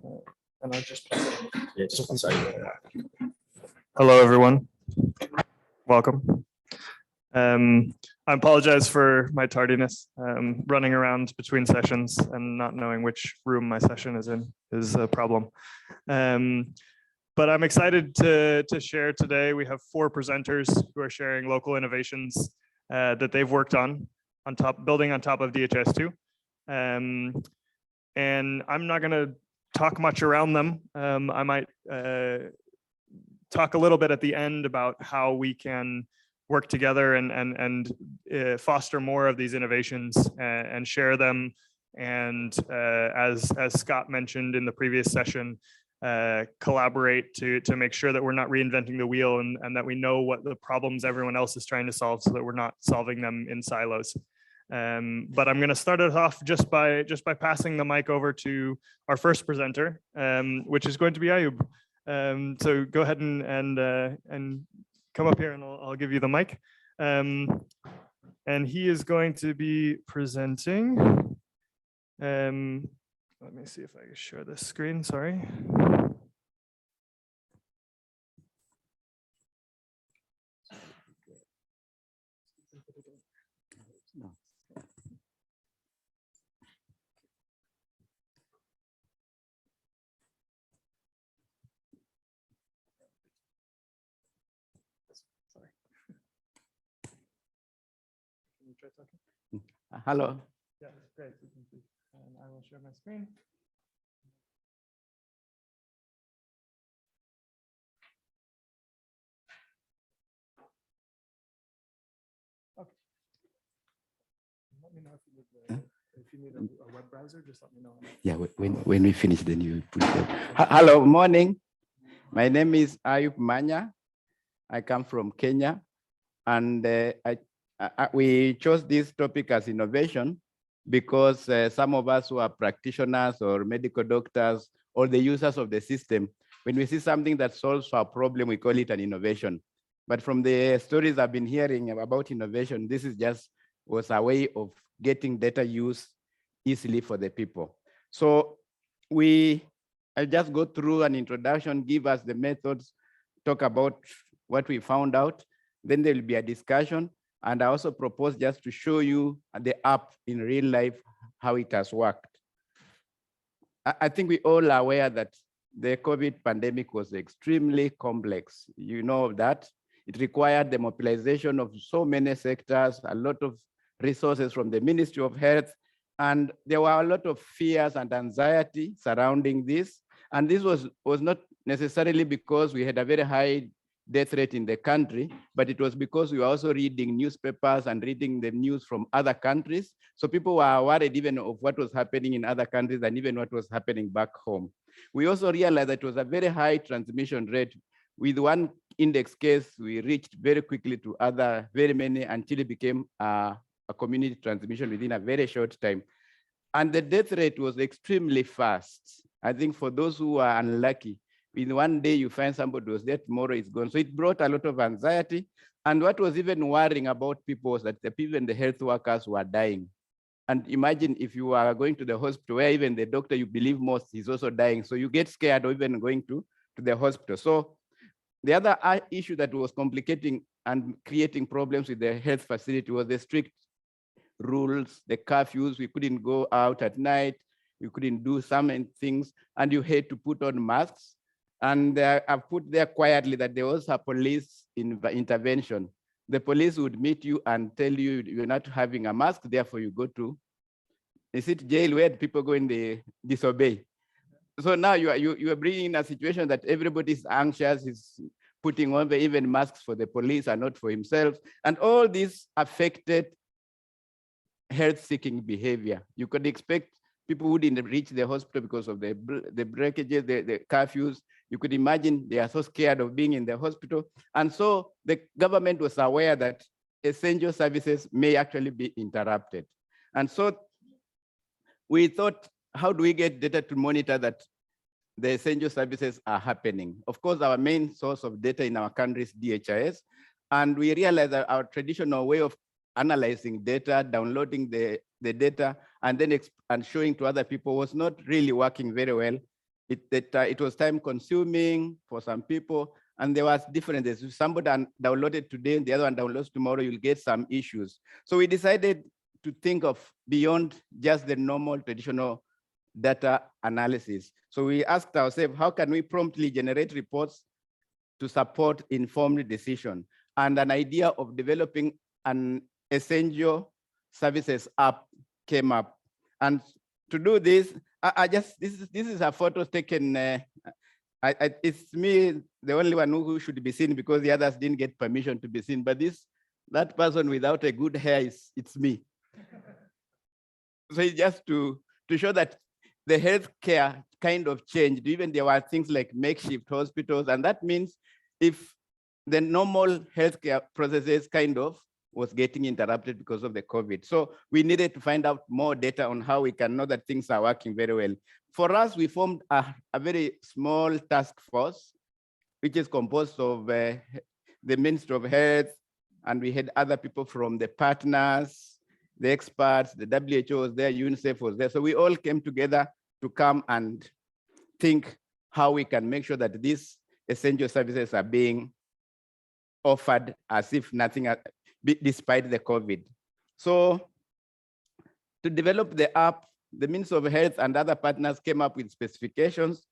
And I'll just hello, everyone. Welcome. I apologize for my tardiness. Running around between sessions and not knowing which room my session is in is a problem. But I'm excited to share today. We have 4 presenters who are sharing local innovations that they've worked on building on top of DHIS2. And I'm not going to talk much around them. I might talk a little bit at the end about how we can work together and foster more of these innovations and share them. And as Scott mentioned in the previous session, collaborate to make sure that we're not reinventing the wheel and that we know what the problems everyone else is trying to solve so that we're not solving them in silos. But I'm going to start it off just by passing the mic over to our first presenter, which is going to be Ayub. So go ahead and come up here and I'll give you the mic. And he is going to be presenting. Let me see if I can share this screen, sorry. Hello. Yeah, great. And I will share my screen. Okay. Let me know if you need a web browser. Just let me know. Yeah, when we finish, then you put it. Hello, morning. My name is Ayub Manya. I come from Kenya, and we chose this topic as innovation because some of us who are practitioners or medical doctors or the users of the system, when we see something that solves our problem, we call it an innovation. But from the stories I've been hearing about innovation, this is was a way of getting data use easily for the people. So I'll just go through an introduction, give us the methods, talk about what we found out. Then there will be a discussion. And I also propose just to show you the app in real life, how it has worked. I think we all are aware that the COVID pandemic was extremely complex. You know that. It required the mobilization of so many sectors, a lot of resources from the Ministry of Health, and there were a lot of fears and anxiety surrounding this. And this was not necessarily because we had a very high death rate in the country, but it was because we were also reading newspapers and reading the news from other countries. So people were worried even of what was happening in other countries and even what was happening back home. We also realized that it was a very high transmission rate. With one index case, we reached very quickly to very many until it became a community transmission within a very short time. And the death rate was extremely fast. I think for those who are unlucky, in one day you find somebody was there, tomorrow is gone. So it brought a lot of anxiety. And what was even worrying about people was that even the health workers were dying. And imagine if you are going to the hospital where even the doctor you believe most is also dying. So you get scared of even going to the hospital. So the other issue that was complicating and creating problems with the health facility was the strict rules, the curfews. We couldn't go out at night. We couldn't do some things. And you had to put on masks. And I've put there quietly that there was a police intervention. The police would meet you and tell you you're not having a mask, therefore you go to, is it jail where people go and they disobey? So now you are bringing in a situation that everybody's anxious, is putting on even masks for the police and not for himself. And all this affected health-seeking behavior. You could expect people wouldn't reach the hospital because of the breakages, the curfews. You could imagine they are so scared of being in the hospital. And so the government was aware that essential services may actually be interrupted. And so we thought, how do we get data to monitor that the essential services are happening? Of course, our main source of data in our country is DHIS. And we realized that our traditional way of analyzing data, downloading the data, and then showing to other people was not really working very well. It was time consuming for some people, and there was differences. If somebody downloaded today and the other one downloads tomorrow, you'll get some issues. So we decided to think of beyond just the normal traditional data analysis. So we asked ourselves, how can we promptly generate reports to support informed decision? And an idea of developing an essential services app came up. And to do this, this is a photo taken. It's me, the only one who should be seen because the others didn't get permission to be seen. But that person without a good hair it's me. So it's just to show that the healthcare kind of changed. Even there were things like makeshift hospitals, and that means if the normal healthcare processes kind of was getting interrupted because of the COVID. So we needed to find out more data on how we can know that things are working very well. For us, we formed a very small task force, which is composed of the Ministry of Health, and we had other people from the partners, the experts, the WHO was there, UNICEF was there. So we all came together to come and think how we can make sure that these essential services are being offered as if nothing, despite the COVID. So to develop the app, the Ministry of Health and other partners came up with specifications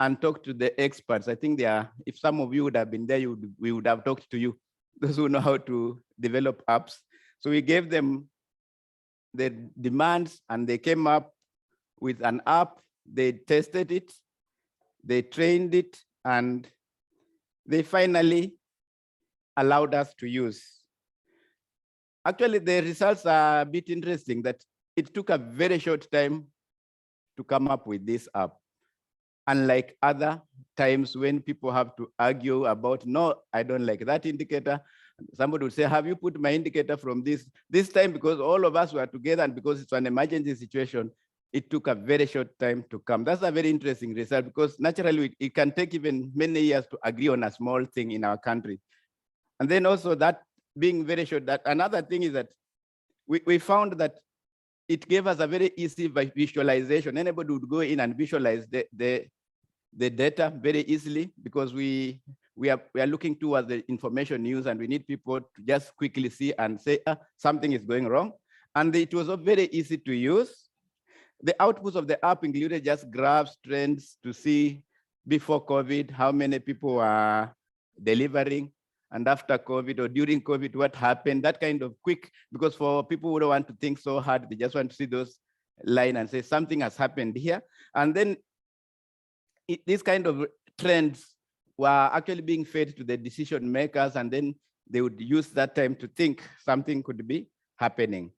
and talked to the experts. I think if some of you would have been there, we would have talked to you, those who know how to develop apps. So we gave them the demands and they came up with an app. They tested it, they trained it, and they finally allowed us to use. Actually, the results are a bit interesting that it took a very short time to come up with this app. Unlike other times when people have to argue about, no, I don't like that indicator. Somebody would say, have you put my indicator from this? This time, because all of us were together and because it's an emergency situation, it took a very short time to come. That's a very interesting result because naturally it can take even many years to agree on a small thing in our country. And then also that being very short, that another thing is that we found that it gave us a very easy visualization. Anybody would go in and visualize the data very easily because we are looking towards the information news and we need people to just quickly see and say, something is going wrong. And it was very easy to use. The outputs of the app included just graphs, trends to see before COVID, how many people are delivering, and after COVID or during COVID, what happened, that kind of quick, because for people who don't want to think so hard, they just want to see those lines and say something has happened here. And then these kind of trends were actually being fed to the decision makers, and then they would use that time to think something could be happening.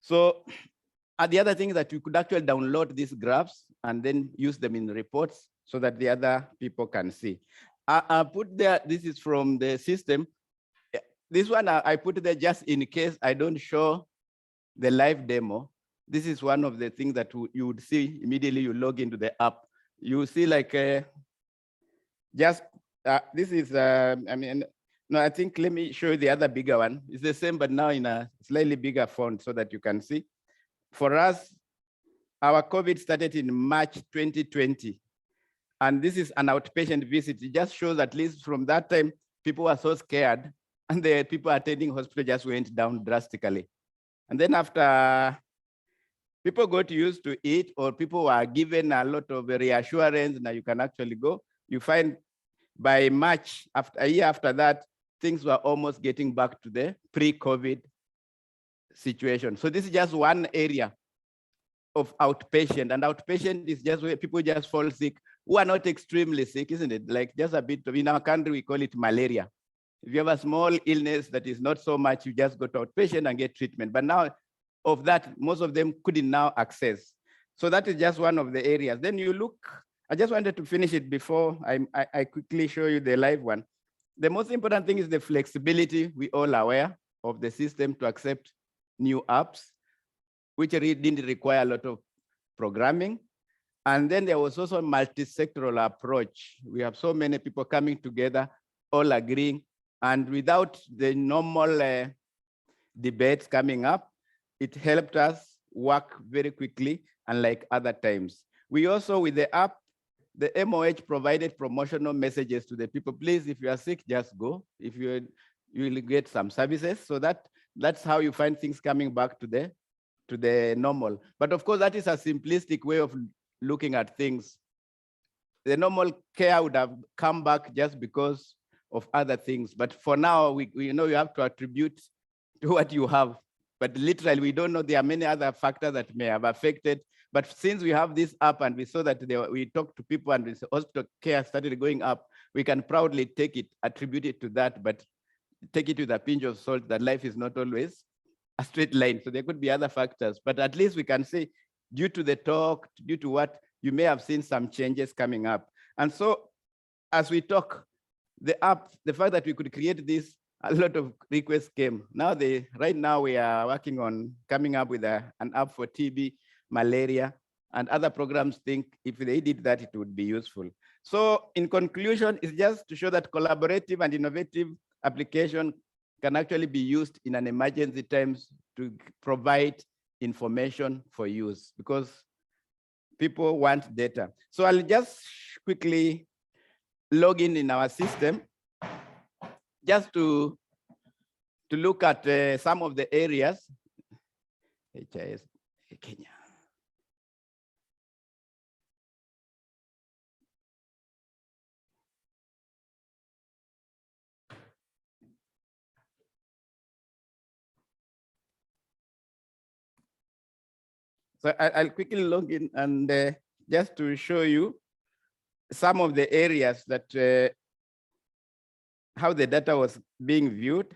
So the other thing is that you could actually download these graphs and then use them in reports so that the other people can see. I put there, this is from the system. This one I put there just in case I don't show the live demo. This is one of the things that you would see immediately you log into the app. You see like this is, I think let me show you the other bigger one. It's the same, but now in a slightly bigger font so that you can see. For us, our COVID started in March 2020. And this is an outpatient visit. It just shows at least from that time, people were so scared and the people attending hospital just went down drastically. And then after people got used to it or people were given a lot of reassurance, now you can actually go, you find by March, a year after that, things were almost getting back to the pre-COVID situation. So this is just one area of outpatient, and outpatient is just where people just fall sick who are not extremely sick, isn't it? Like just a bit of, in our country, we call it malaria. If you have a small illness that is not so much, you just go to outpatient and get treatment. But now of that, most of them couldn't now access. So that is just one of the areas. Then you look, I just wanted to finish it before I quickly show you the live one. The most important thing is the flexibility. We all are aware of the system to accept new apps, which really didn't require a lot of programming. And then there was also a multi-sectoral approach. We have so many people coming together, all agreeing, and without the normal debates coming up, it helped us work very quickly, unlike other times. We also, with the app, the MOH provided promotional messages to the people. Please, if you are sick, just go. If you will get some services. So that's how you find things coming back to the normal. But of course, that is a simplistic way of looking at things. The normal care would have come back just because of other things. But for now, we know you have to attribute to what you have. But literally, we don't know. There are many other factors that may have affected. But since we have this app and we saw that we talked to people and the hospital care started going up, we can proudly take it, attribute it to that, but take it with a pinch of salt that life is not always a straight line. So there could be other factors, but at least we can say due to the talk, due to what, you may have seen some changes coming up. And so as we talk, the app, the fact that we could create this, a lot of requests came. Right now we are working on coming up with an app for TB, malaria, and other programs think if they did that, it would be useful. So in conclusion, it's just to show that collaborative and innovative application can actually be used in an emergency times to provide information for use because people want data. So I'll just quickly log in our system just to look at some of the areas. DHIS Kenya. So I'll quickly log in and just to show you some of the areas that how the data was being viewed.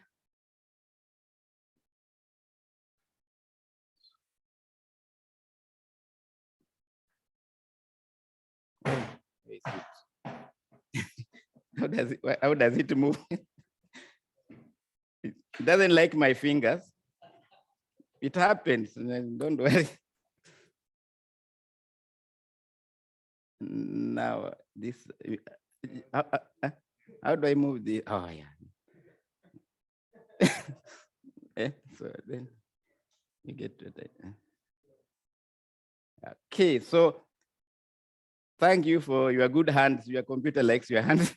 How does it move? It doesn't like my fingers. It happens, don't worry. Now, this, how do I move the, oh yeah. So then you get to that. Okay, so thank you for your good hands. Your computer likes your hands.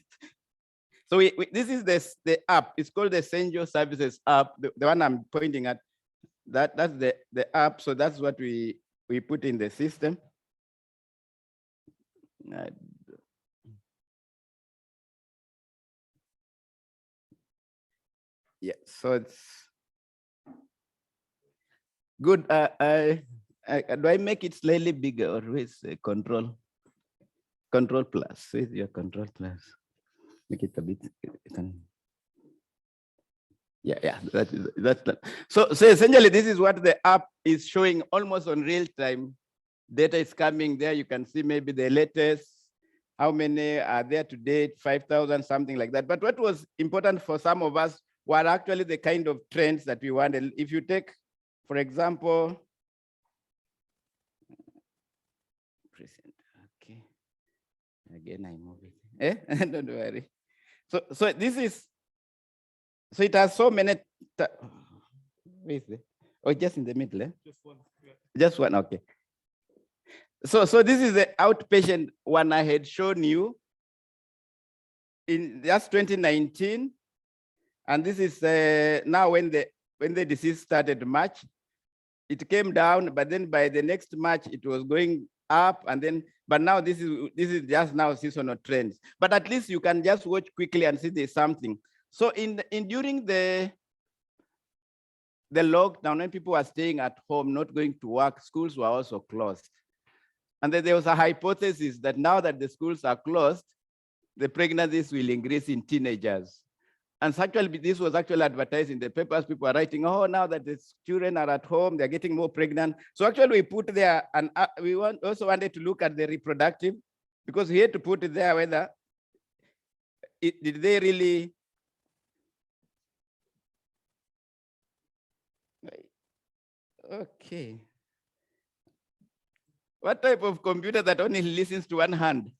So this is the app. It's called the Senjo Services app. The one I'm pointing at, that's the app. So that's what we put in the system. Yeah, so it's good. Do I make it slightly bigger or with control plus? With your control plus, make it a bit. Yeah, that's that. So essentially, this is what the app is showing almost on real time. Data is coming there. You can see maybe the latest, how many are there to date, 5,000, something like that. But what was important for some of us were actually the kind of trends that we wanted. If you take, for example, okay, again I move it. Don't worry. So this is, so it has so many. Where is it? Oh, just in the middle. Just one. Yeah. Just one. Okay. So this is the outpatient one I had shown you in just 2019, and this is now when the disease started March, it came down, but then by the next March it was going up, and then but now this is just now seasonal trends. But at least you can just watch quickly and see there's something. So during the lockdown, when people were staying at home, not going to work, schools were also closed. And then there was a hypothesis that now that the schools are closed, the pregnancies will increase in teenagers. And actually, this was actually advertised in the papers. People are writing, oh, now that the children are at home, they're getting more pregnant. So actually we put there, and we also wanted to look at the reproductive, because we had to put it there whether, did they really, okay. What type of computer that only listens to one hand?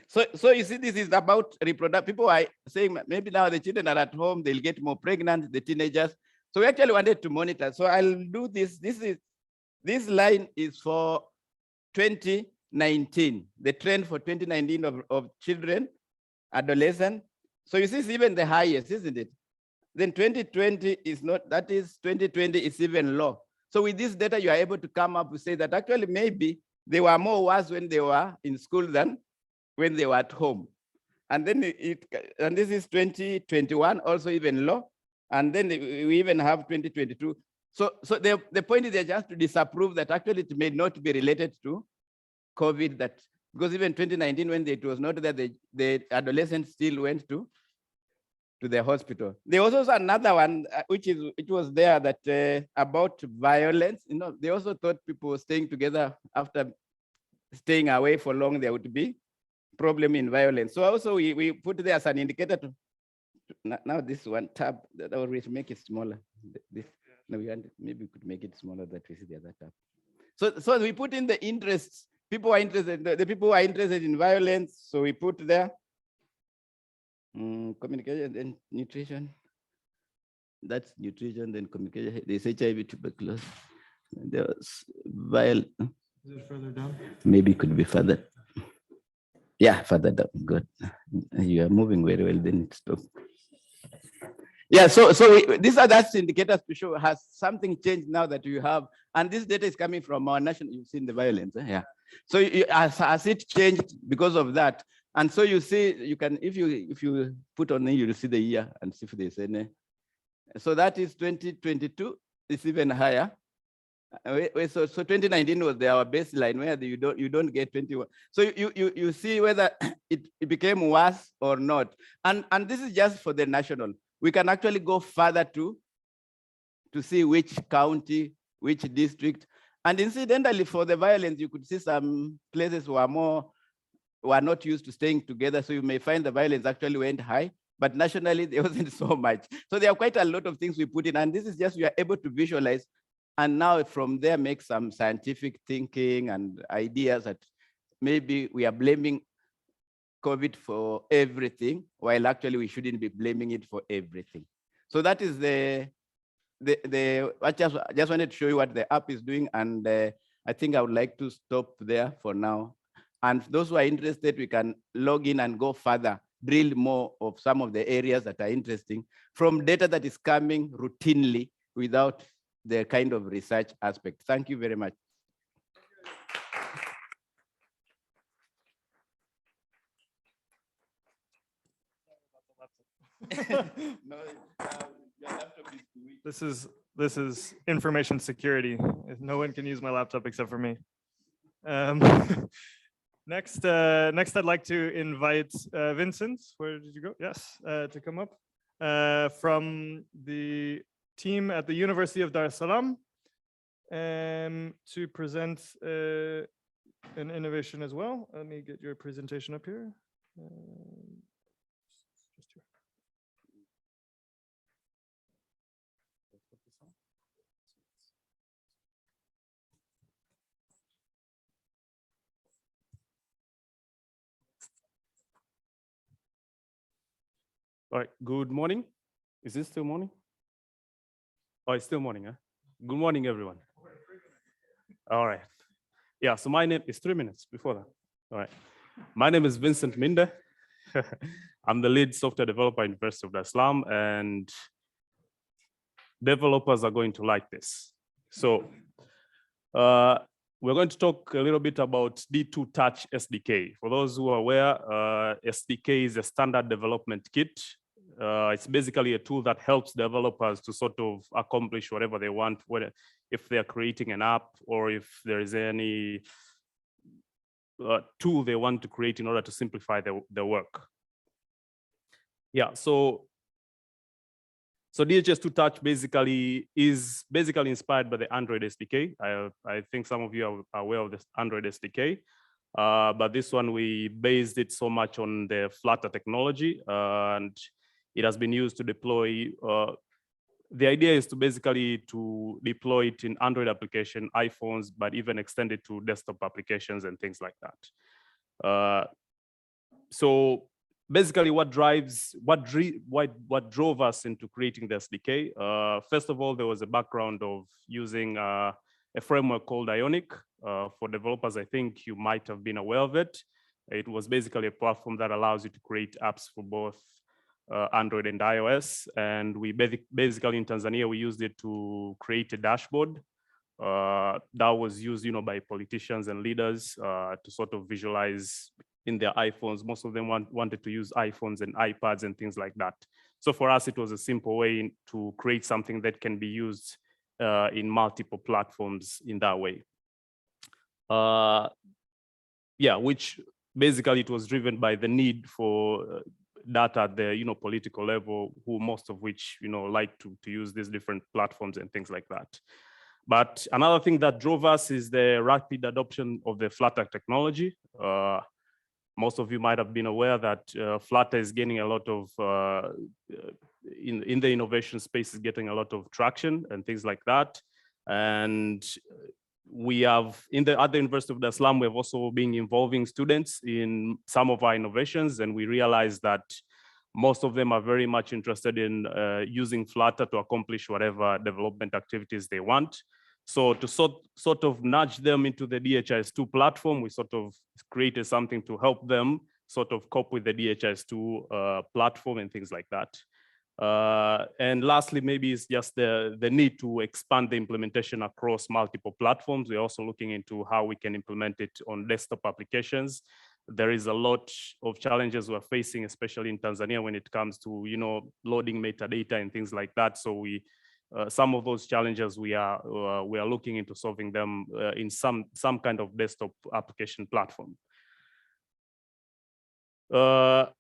So you see, this is about reproduction. People are saying maybe now the children are at home, they'll get more pregnant, the teenagers. So we actually wanted to monitor. So I'll do this. This is This line is for 2019, the trend for 2019 of children, adolescent. So you see it's even the highest, isn't it? Then 2020 is not, that is 2020 is even low. So with this data, you are able to come up to say that actually maybe they were more worse when they were in school than when they were at home. And then and this is 2021, also even low. And then we even have 2022. So the point is just to disapprove that actually it may not be related to COVID, that because even 2019, when it was not that the adolescents still went to the hospital. There was also another one, which was there that about violence. You know, they also thought people staying together after staying away for long, there would be problem in violence. So also we put there as an indicator to now this one tab that I will make it smaller. This no, maybe we could make it smaller that we see the other tab. So we put in the interests. People are interested, the people who are interested in violence. So we put there communication and nutrition. That's nutrition, then communication. There's HIV, tuberculosis. There's violence. Is it further down? Maybe it could be further. Yeah, further down. Good. You are moving very well. Then stop. Yeah. So these are that's indicators to show has something changed now that you have, and this data is coming from our national. You've seen the violence. Yeah. So has it changed because of that? And so you see, you can if you put on, you'll see the year and see if there's any. So that is 2022. It's even higher. So 2019 was our baseline where you don't get 21. So you see whether it became worse or not. And this is just for the national. We can actually go further to see which county, which district. And incidentally, for the violence, you could see some places were not used to staying together. So you may find the violence actually went high, but nationally there wasn't so much. So there are quite a lot of things we put in, and this is just we are able to visualize. And now from there, make some scientific thinking and ideas that maybe we are blaming COVID for everything, while actually we shouldn't be blaming it for everything. So that is I just wanted to show you what the app is doing. And I think I would like to stop there for now. And those who are interested, we can log in and go further, drill more of some of the areas that are interesting from data that is coming routinely without the kind of research aspect. Thank you very much. This is information security. No one can use my laptop except for me. Next, I'd like to invite Vincent. Where did you go? Yes, to come up from the team at the University of Dar es Salaam to present an innovation as well. Let me get your presentation up here. Just here. All right, good morning. Is this still morning? Oh, it's still morning, huh? Good morning, everyone. All right. Yeah, so my name is 3 minutes before that. All right. My name is Vincent Minde. I'm the lead software developer at University of Dar es Salaam, and developers are going to like this. So we're going to talk a little bit about D2Touch SDK. For those who are aware, SDK is a standard development kit. It's basically a tool that helps developers to sort of accomplish whatever they want, whether if they're creating an app or if there is any tool they want to create in order to simplify their work. Yeah, so DHIS2Touch basically is inspired by the Android SDK. I think some of you are aware of this Android SDK, but this one we based it so much on the Flutter technology, and it has been used to deploy. The idea is to basically deploy it in Android application, iPhones, but even extend it to desktop applications and things like that. So basically, what drove us into creating the SDK? First of all, there was a background of using a framework called Ionic. For developers, I think you might have been aware of it. It was basically a platform that allows you to create apps for both Android and iOS. And we basically in Tanzania, we used it to create a dashboard that was used, by politicians and leaders to sort of visualize in their iPhones. Most of them wanted to use iPhones and iPads and things like that. So for us, it was a simple way to create something that can be used in multiple platforms in that way. Which basically it was driven by the need for data at the political level, who most of which like to use these different platforms and things like that. But another thing that drove us is the rapid adoption of the Flutter technology. Most of you might have been aware that Flutter is gaining a lot of, in the innovation space, is getting a lot of traction and things like that. And we have, at the University of Dar es Salaam, we have also been involving students in some of our innovations, and we realized that most of them are very much interested in using Flutter to accomplish whatever development activities they want. So to sort of nudge them into the DHIS2 platform, we sort of created something to help them sort of cope with the DHIS2 platform and things like that. And lastly, maybe it's just the need to expand the implementation across multiple platforms. We're also looking into how we can implement it on desktop applications. There is a lot of challenges we're facing, especially in Tanzania, when it comes to loading metadata and things like that. So some of those challenges we are looking into solving them in some kind of desktop application platform. So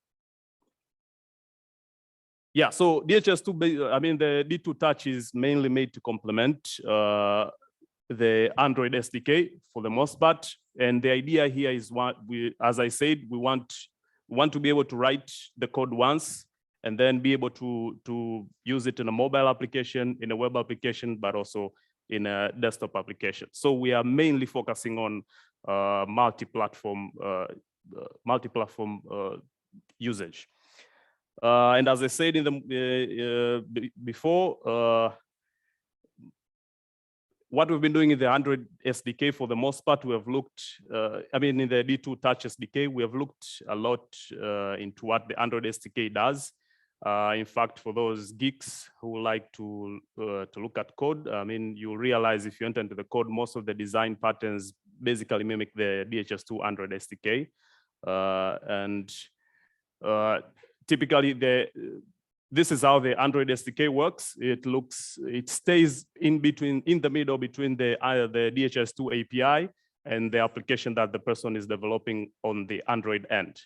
DHIS2, I mean, the D2 Touch is mainly made to complement the Android SDK for the most part. And the idea here is, as I said, we want to be able to write the code once and then be able to use it in a mobile application, in a web application, but also in a desktop application. So we are mainly focusing on multi-platform usage. And as I said before, what we've been doing in the Android SDK, for the most part, we have looked, in the D2 Touch SDK, we have looked a lot into what the Android SDK does. In fact, for those geeks who like to look at code, you'll realize if you enter into the code, most of the design patterns basically mimic the DHIS2 Android SDK. Typically, this is how the Android SDK works. It stays in the middle between the DHIS2 API and the application that the person is developing on the Android end.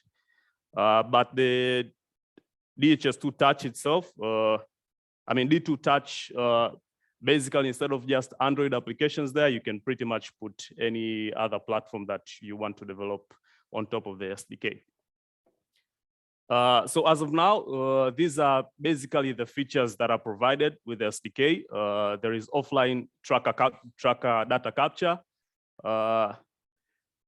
But the DHIS2 Touch itself, D2 Touch, basically instead of just Android applications there, you can pretty much put any other platform that you want to develop on top of the SDK. So as of now, these are basically the features that are provided with the SDK. There is offline tracker data capture,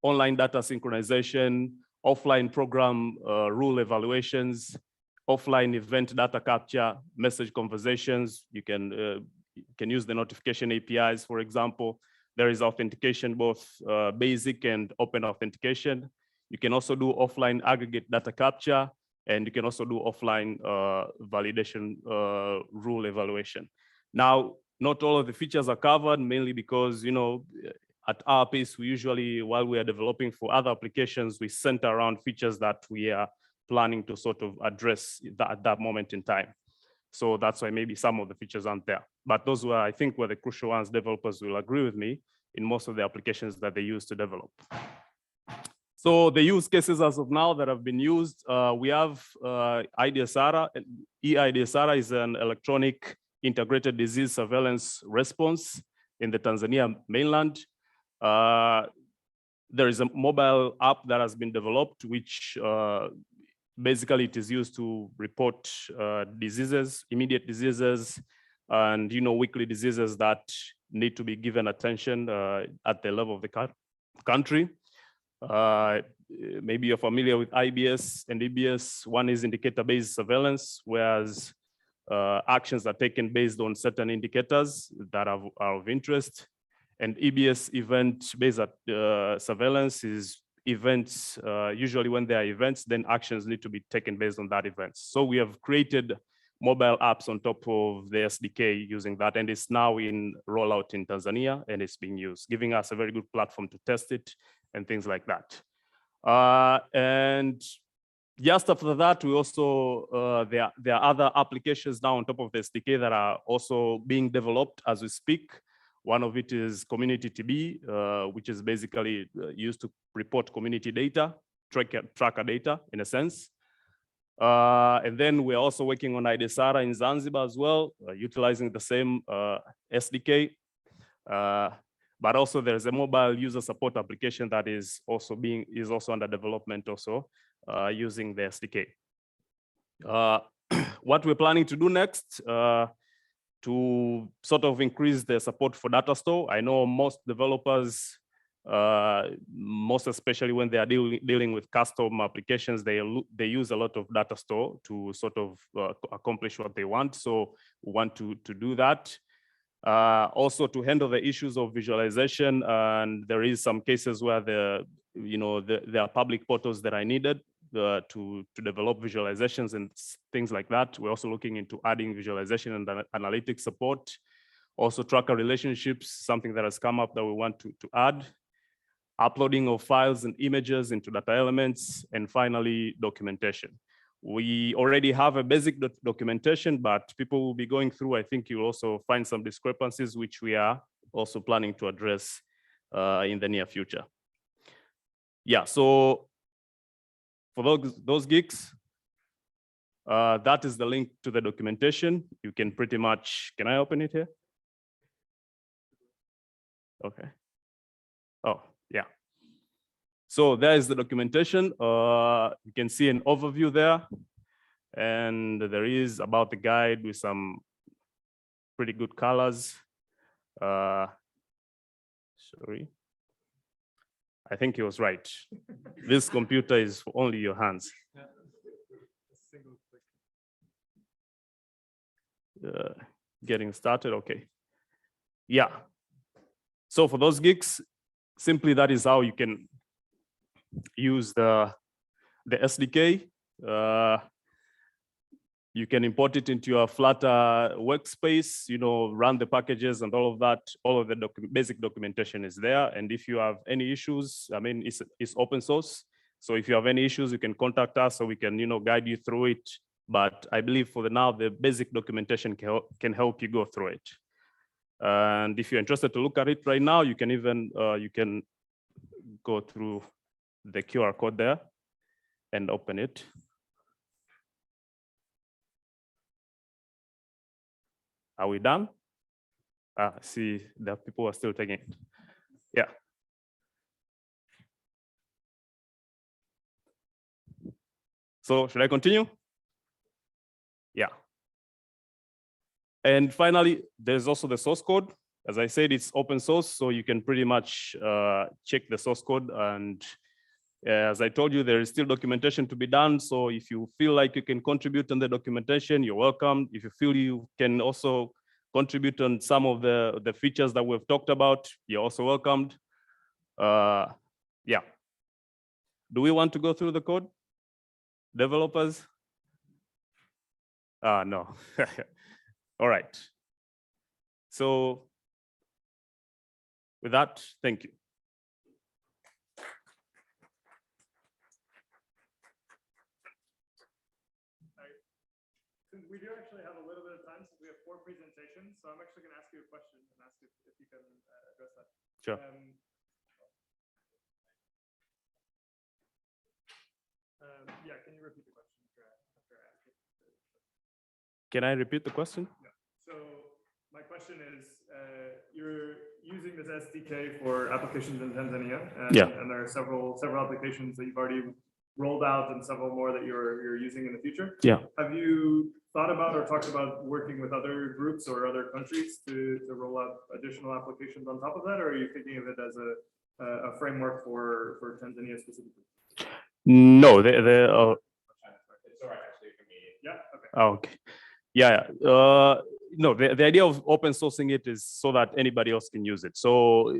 online data synchronization, offline program rule evaluations, offline event data capture, message conversations. You can use the notification APIs, for example. There is authentication, both basic and open authentication. You can also do offline aggregate data capture, and you can also do offline validation rule evaluation. Now, not all of the features are covered, mainly because, at our pace, we usually, while we are developing for other applications, we center around features that we are planning to sort of address at that moment in time. So that's why maybe some of the features aren't there. But those were, I think, were the crucial ones. Developers will agree with me in most of the applications that they use to develop. So the use cases as of now that have been used, we have IDSR. eIDSR is an electronic integrated disease surveillance response in the Tanzania mainland. There is a mobile app that has been developed, which basically it is used to report diseases, immediate diseases, and weekly diseases that need to be given attention at the level of the country. Maybe you're familiar with IBS and EBS. One is indicator-based surveillance, whereas actions are taken based on certain indicators that are of interest. And EBS event-based surveillance is events, usually when there are events, then actions need to be taken based on that event. So we have created mobile apps on top of the SDK using that, and it's now in rollout in Tanzania, and it's being used, giving us a very good platform to test it and things like that. And just after that, we also, there are other applications now on top of the SDK that are also being developed as we speak. One of it is community TB, which is basically used to report community data, tracker data in a sense. And then we're also working on IDSARA in Zanzibar as well, utilizing the same SDK. But also there's a mobile user support application that is also under development also using the SDK. What we're planning to do next to sort of increase the support for data store. I know most developers, most especially when they are dealing with custom applications, they use a lot of data store to sort of accomplish what they want. So we want to do that. Also to handle the issues of visualization, and there is some cases where there are public portals that are needed to develop visualizations and things like that. We're also looking into adding visualization and analytics support. Also tracker relationships, something that has come up that we want to add. Uploading of files and images into data elements, and finally documentation. We already have a basic documentation, but people will be going through, I think you'll also find some discrepancies, which we are also planning to address in the near future. Yeah, so for those geeks, that is the link to the documentation. You can pretty much, can I open it here? Okay. Oh, yeah. So there is the documentation. You can see an overview there. And there is about the guide with some pretty good colors. Sorry. I think he was right. This computer is for only your hands. Getting started, okay. Yeah. So for those geeks, simply that is how you can use the SDK. You can import it into your Flutter workspace, run the packages and all of that. All of the basic documentation is there. And if you have any issues, I mean, it's open source. So if you have any issues, you can contact us so we can, guide you through it. But I believe for now, the basic documentation can help you go through it. And if you're interested to look at it right now, you can even, you can go through the QR code there and open it. Are we done? See, the people are still taking it. Yeah. So should I continue? Yeah. And finally, there's also the source code. As I said, it's open source, so you can pretty much check the source code. And as I told you, there is still documentation to be done. So if you feel like you can contribute on the documentation, you're welcome. If you feel you can also contribute on some of the features that we've talked about, you're also welcomed. Yeah. Do we want to go through the code? Developers? No. All right. So with that, thank you. We do actually have a little bit of time since we have 4 presentations, so I'm actually going to ask you a question and ask if you can address that. Sure. Yeah, can you repeat the question after I ask it? Can I repeat the question? Yeah. So my question is, you're using this SDK for applications in Tanzania, and there are several applications that you've already rolled out and several more that you're using in the future. Yeah. Have you thought about or talked about working with other groups or other countries to roll out additional applications on top of that, or are you thinking of it as a framework for Tanzania specifically? No, It's all right, actually, for me. Yeah. Okay. Okay. Yeah. no, the idea of open sourcing it is so that anybody else can use it. So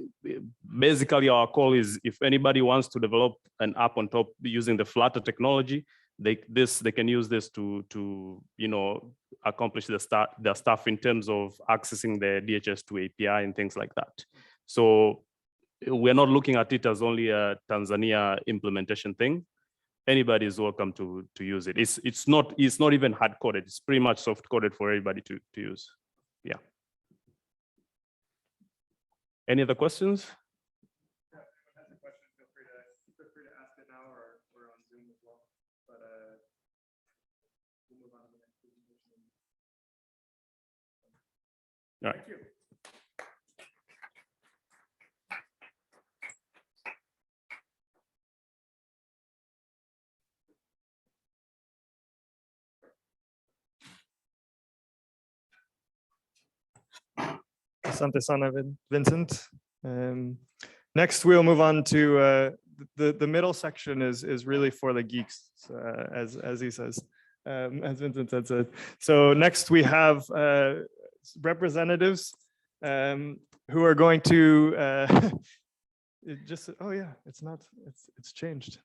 basically our call is if anybody wants to develop an app on top using the Flutter technology, they can use this to accomplish the stuff in terms of accessing the DHIS2 API and things like that. So we're not looking at it as only a Tanzania implementation thing. Anybody is welcome to use it. It's not even hard coded. It's pretty much soft coded for everybody to use. Yeah. Any other questions? All right. Asante sana, Vincent. Next, we'll move on to the middle section is really for the geeks, as he says, as Vincent said. So next we have representatives who are going to it's changed.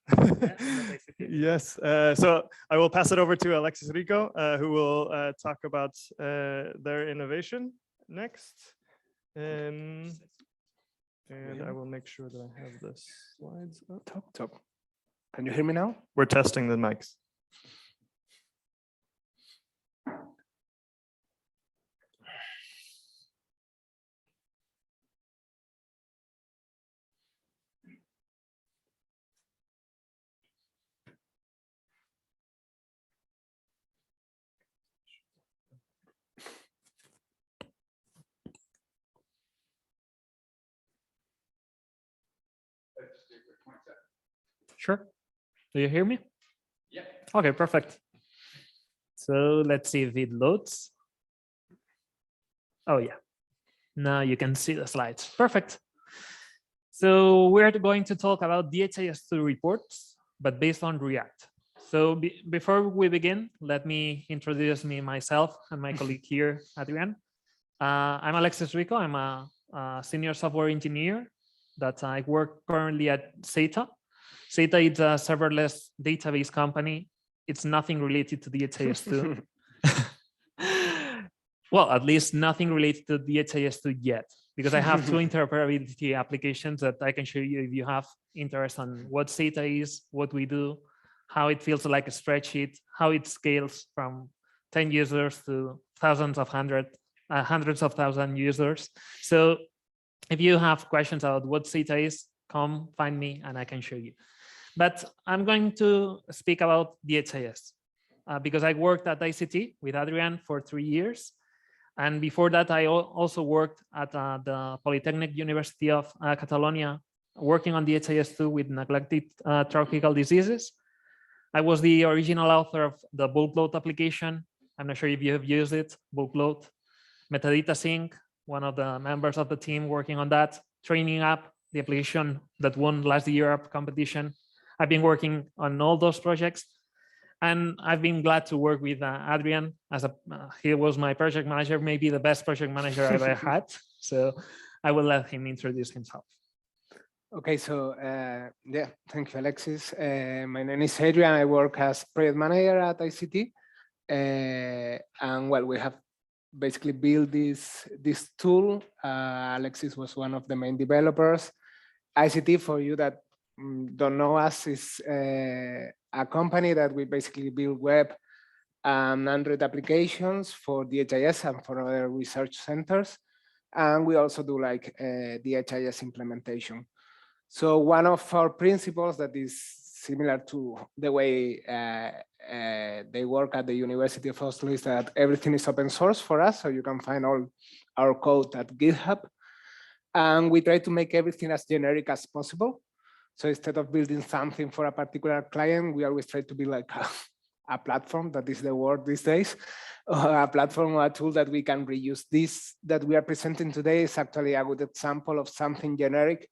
Yes. So I will pass it over to Alexis Rico, who will talk about their innovation next. And I will make sure that I have the slides up. Top. Can you hear me now? We're testing the mics. Sure. Do you hear me? Yeah. Okay, perfect. So let's see if it loads. Oh yeah. Now you can see the slides. Perfect. So we're going to talk about DHIS2 reports, but based on React. So before we begin, let me introduce myself and my colleague here, Adrian. I'm Alexis Rico. I'm a senior software engineer that I work currently at Zeta. Zeta is a serverless database company. It's nothing related to DHIS2. Well, at least nothing related to DHIS2 yet, because I have two interoperability applications that I can show you if you have interest on what Zeta is, what we do, how it feels like a spreadsheet, how it scales from 10 users to hundreds of thousand users. So if you have questions about what Zeta is, come find me and I can show you. But I'm going to speak about DHIS because I worked at ICT with Adrian for 3 years. And before that, I also worked at the Polytechnic University of Catalonia, working on DHIS2 with neglected tropical diseases. I was the original author of the bulk load application. I'm not sure if you have used it, bulk load. Metadata sync, one of the members of the team working on that. Training app, the application that won last Europe competition. I've been working on all those projects, and I've been glad to work with Adrian as he was my project manager, maybe the best project manager I've ever had. So I will let him introduce himself. Okay, so yeah, thank you, Alexis. My name is Adrian. I work as project manager at ICT, and well, we have basically built this tool. Alexis was one of the main developers. ICT, for you that don't know us, is a company that we basically build web and Android applications for DHIS and for other research centers. And we also do like DHIS implementation. So one of our principles that is similar to the way they work at the University of Oslo is that everything is open source for us. So you can find all our code at GitHub. And we try to make everything as generic as possible. So instead of building something for a particular client, we always try to be like a platform, that is the word these days, a platform or a tool that we can reuse. This that we are presenting today is actually a good example of something generic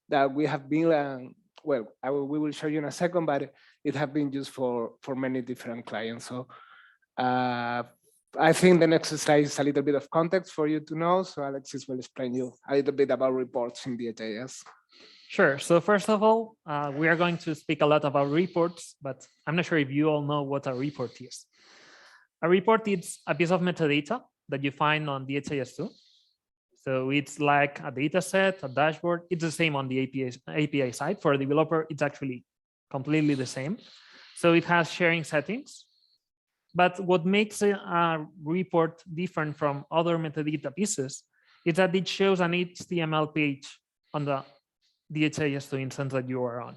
that we have been, well, we will show you in a second, but it has been used for many different clients. So I think the next slide is a little bit of context for you to know. So Alexis will explain you a little bit about reports in DHIS. Sure. So first of all, we are going to speak a lot about reports, but I'm not sure if you all know what a report is. A report is a piece of metadata that you find on DHIS2. So it's like a data set, a dashboard. It's the same on the API side. For a developer, it's actually completely the same. So it has sharing settings. But what makes a report different from other metadata pieces is that it shows an HTML page on the DHIS2 instance that you are on.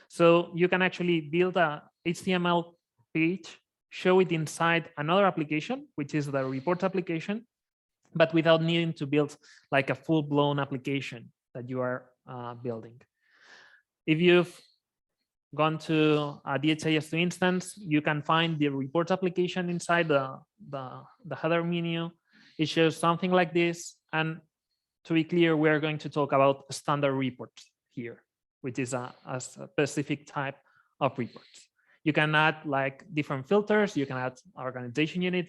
So you can actually build a HTML page, show it inside another application, which is the report application, but without needing to build like a full-blown application that you are building. If you've gone to a DHIS2 instance, you can find the report application inside the header menu. It shows something like this. And to be clear, we're going to talk about standard reports here, which is a specific type of reports. You can add like different filters. You can add organization unit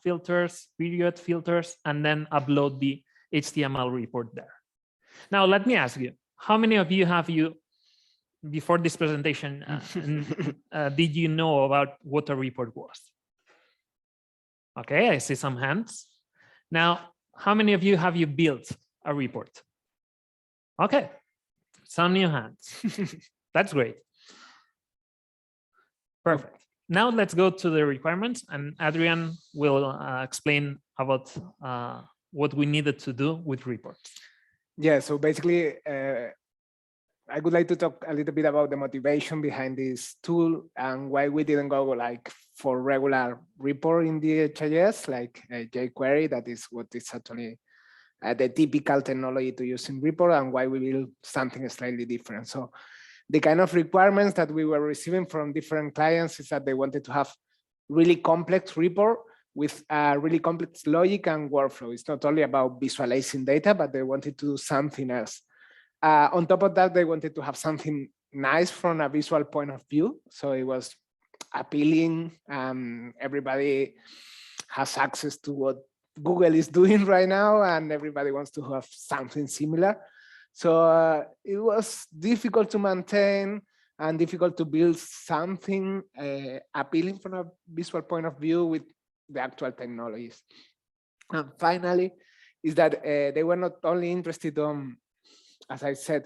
filters, period filters, and then upload the HTML report there. Now, let me ask you, how many of you before this presentation, did you know about what a report was? Okay, I see some hands. Now, how many of you have built a report? Okay, some new hands. That's great. Perfect. Now let's go to the requirements, and Adrian will explain about what we needed to do with reports. Yeah, so basically, I would like to talk a little bit about the motivation behind this tool and why we didn't go like for regular report in DHIS, like jQuery, that is what is actually the typical technology to use in report, and why we build something slightly different. So the kind of requirements that we were receiving from different clients is that they wanted to have really complex report with really complex logic and workflow. It's not only about visualizing data, but they wanted to do something else. On top of that, they wanted to have something nice from a visual point of view. So it was appealing. Everybody has access to what Google is doing right now, and everybody wants to have something similar. So it was difficult to maintain and difficult to build something appealing from a visual point of view with the actual technologies. And finally, is that they were not only interested on, as I said,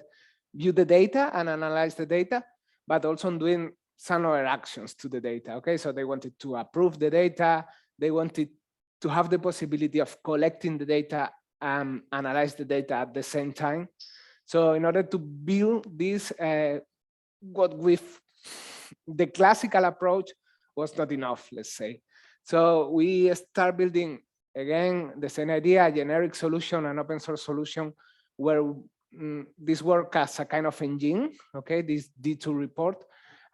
view the data and analyze the data, but also on doing some other actions to the data. Okay, so they wanted to approve the data. They wanted to have the possibility of collecting the data and analyze the data at the same time. So in order to build this, what with the classical approach was not enough, let's say. So we start building, again, the same idea, a generic solution, an open source solution, where this works as a kind of engine, okay, this D2 report,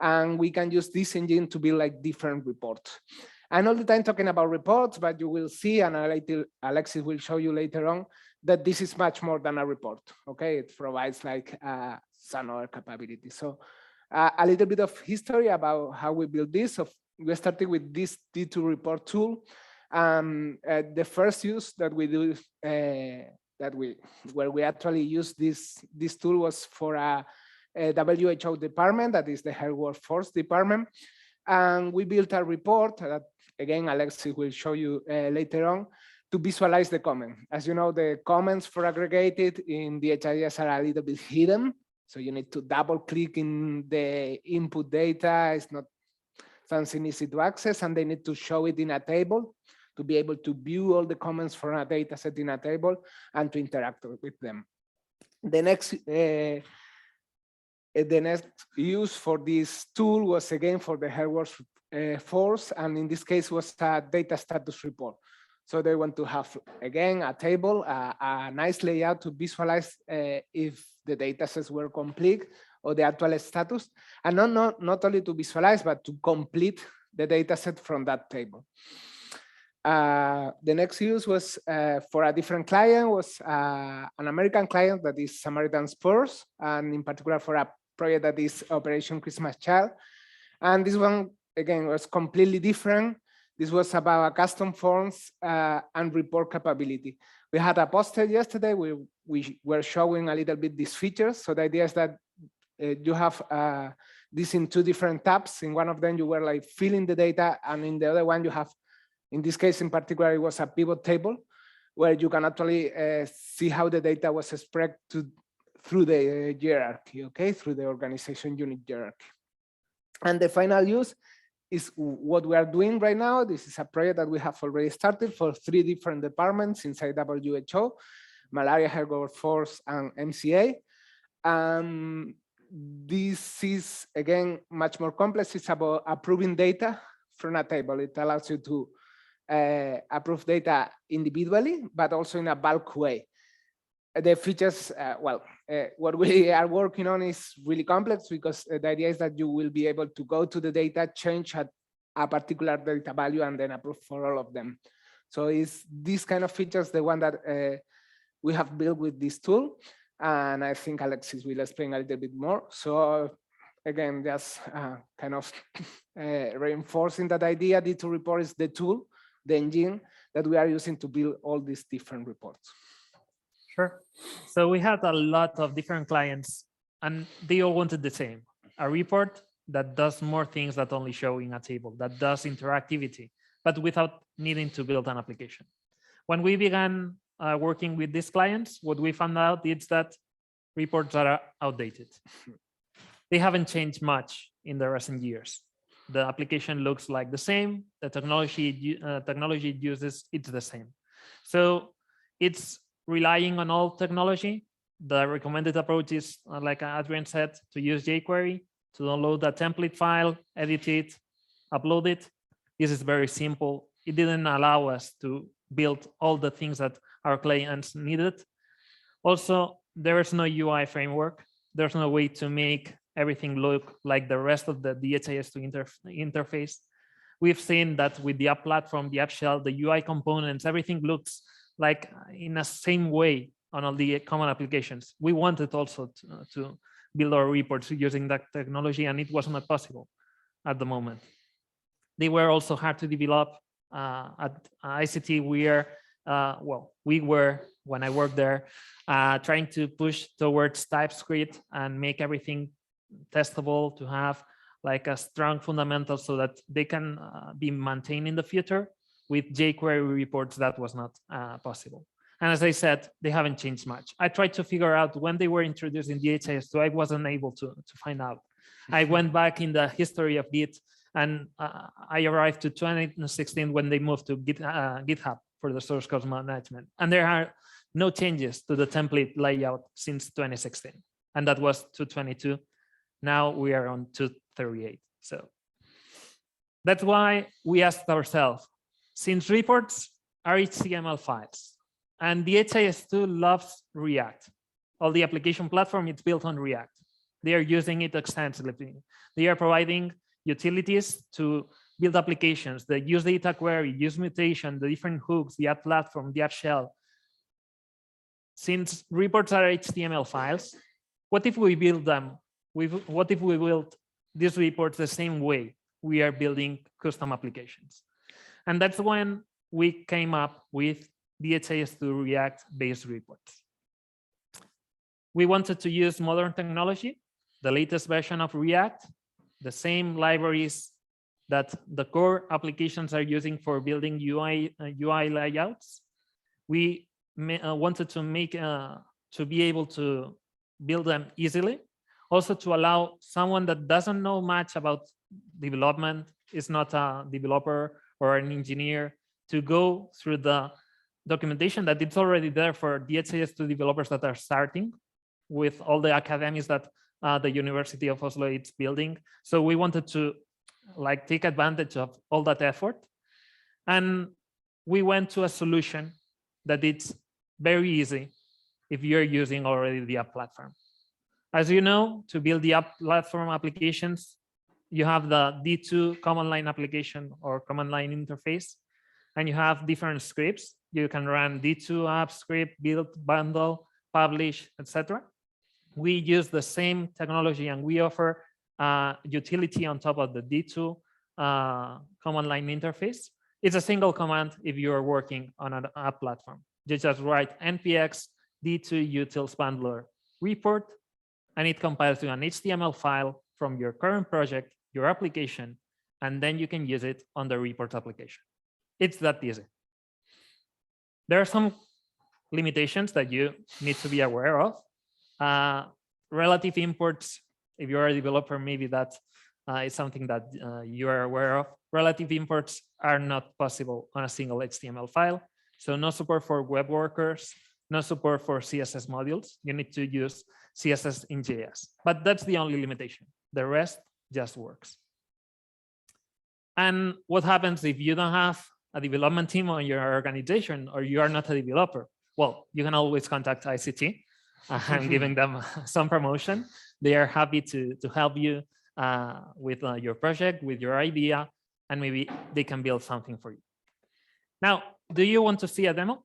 and we can use this engine to build like different reports. And all the time talking about reports, but you will see, and Alexis will show you later on, that this is much more than a report, okay? It provides like some other capabilities. So a little bit of history about how we built this. So we started with this D2 report tool. The first use that we do, where we actually use this tool was for a WHO department, that is the Health Workforce Department. And we built a report that, again, Alexis will show you later on, to visualize the comment. As you know, the comments for aggregated in the DHIS are a little bit hidden. So you need to double click in the input data. It's not something easy to access, and they need to show it in a table to be able to view all the comments from a data set in a table and to interact with them. The next use for this tool was again for the Health Workforce, and in this case was a data status report. So they want to have, again, a table, a nice layout to visualize if the data sets were complete or the actual status, and not only to visualize, but to complete the data set from that table. The next use was for a different client, was an American client that is Samaritan Spurs, and in particular for a project that is Operation Christmas Child. And this one, again, was completely different. This was about custom forms and report capability. We had a poster yesterday. We were showing a little bit these features. So the idea is that you have this in 2 different tabs. In one of them, you were like filling the data, and in the other one, you have, in this case in particular, it was a pivot table where you can actually see how the data was spread through the hierarchy, okay, through the organization unit hierarchy. And the final use is what we are doing right now. This is a project that we have already started for 3 different departments inside WHO: malaria, health workforce, and MCA. This is, again, much more complex. It's about approving data from a table. It allows you to approve data individually, but also in a bulk way. The features, what we are working on is really complex, because the idea is that you will be able to go to the data, change a particular data value, and then approve for all of them. So it's these kind of features, the one that we have built with this tool. And I think Alexis will explain a little bit more. So again, just kind of reinforcing that idea, D2 report is the tool, the engine that we are using to build all these different reports. Sure. So we had a lot of different clients, and they all wanted the same: a report that does more things than only showing a table, that does interactivity, but without needing to build an application. When we began working with these clients, what we found out is that reports are outdated. They haven't changed much in the recent years. The application looks like the same. The technology it uses, it's the same. So it's relying on old technology. The recommended approach is, like Adrian said, to use jQuery, to download a template file, edit it, upload it. This is very simple. It didn't allow us to build all the things that our clients needed. Also, there is no UI framework. There's no way to make everything look like the rest of the DHIS2 interface. We've seen that with the app platform, the app shell, the UI components, everything looks like in the same way on all the common applications. We wanted also to build our reports using that technology, and it was not possible at the moment. They were also hard to develop. At ICT, we were, when I worked there, trying to push towards TypeScript and make everything testable, to have like a strong fundamental so that they can be maintained in the future. With jQuery reports, that was not possible. And as I said, they haven't changed much. I tried to figure out when they were introduced in DHIS2. I wasn't able to find out. I went back in the history of Git, and I arrived to 2016 when they moved to GitHub for the source code management. And there are no changes to the template layout since 2016. And that was 222. Now we are on 238. So that's why we asked ourselves, since reports are HTML files, and DHIS2 loves React, all the application platform is built on React. They are using it extensively. They are providing utilities to build applications that use data query, use mutation, the different hooks, the app platform, the app shell. Since reports are HTML files, what if we build them? What if we build these reports the same way we are building custom applications? And that's when we came up with DHIS2 React-based reports. We wanted to use modern technology, the latest version of React, the same libraries that the core applications are using for building UI layouts. We wanted to make to be able to build them easily, also to allow someone that doesn't know much about development, is not a developer or an engineer, to go through the documentation that it's already there for DHIS2 developers that are starting, with all the academies that the University of Oslo is building. So we wanted to take advantage of all that effort. And we went to a solution that it's very easy if you're using already the app platform. As you know, to build the app platform applications, you have the D2 command line application or command line interface, and you have different scripts. You can run D2 app script, build, bundle, publish, etc. We use the same technology, and we offer utility on top of the D2 command line interface. It's a single command if you are working on an app platform. You just write npx d2utils bundler report, and it compiles to an HTML file from your current project, your application, and then you can use it on the report application. It's that easy. There are some limitations that you need to be aware of. Relative imports, if you're a developer, maybe that is something that you are aware of. Relative imports are not possible on a single HTML file. So no support for web workers, no support for CSS modules. You need to use CSS in JS, but that's the only limitation. The rest just works. And what happens if you don't have a development team on your organization, or you are not a developer? Well, you can always contact ICT. I'm giving them some promotion. They are happy to help you with your project, with your idea, and maybe they can build something for you. Now, do you want to see a demo?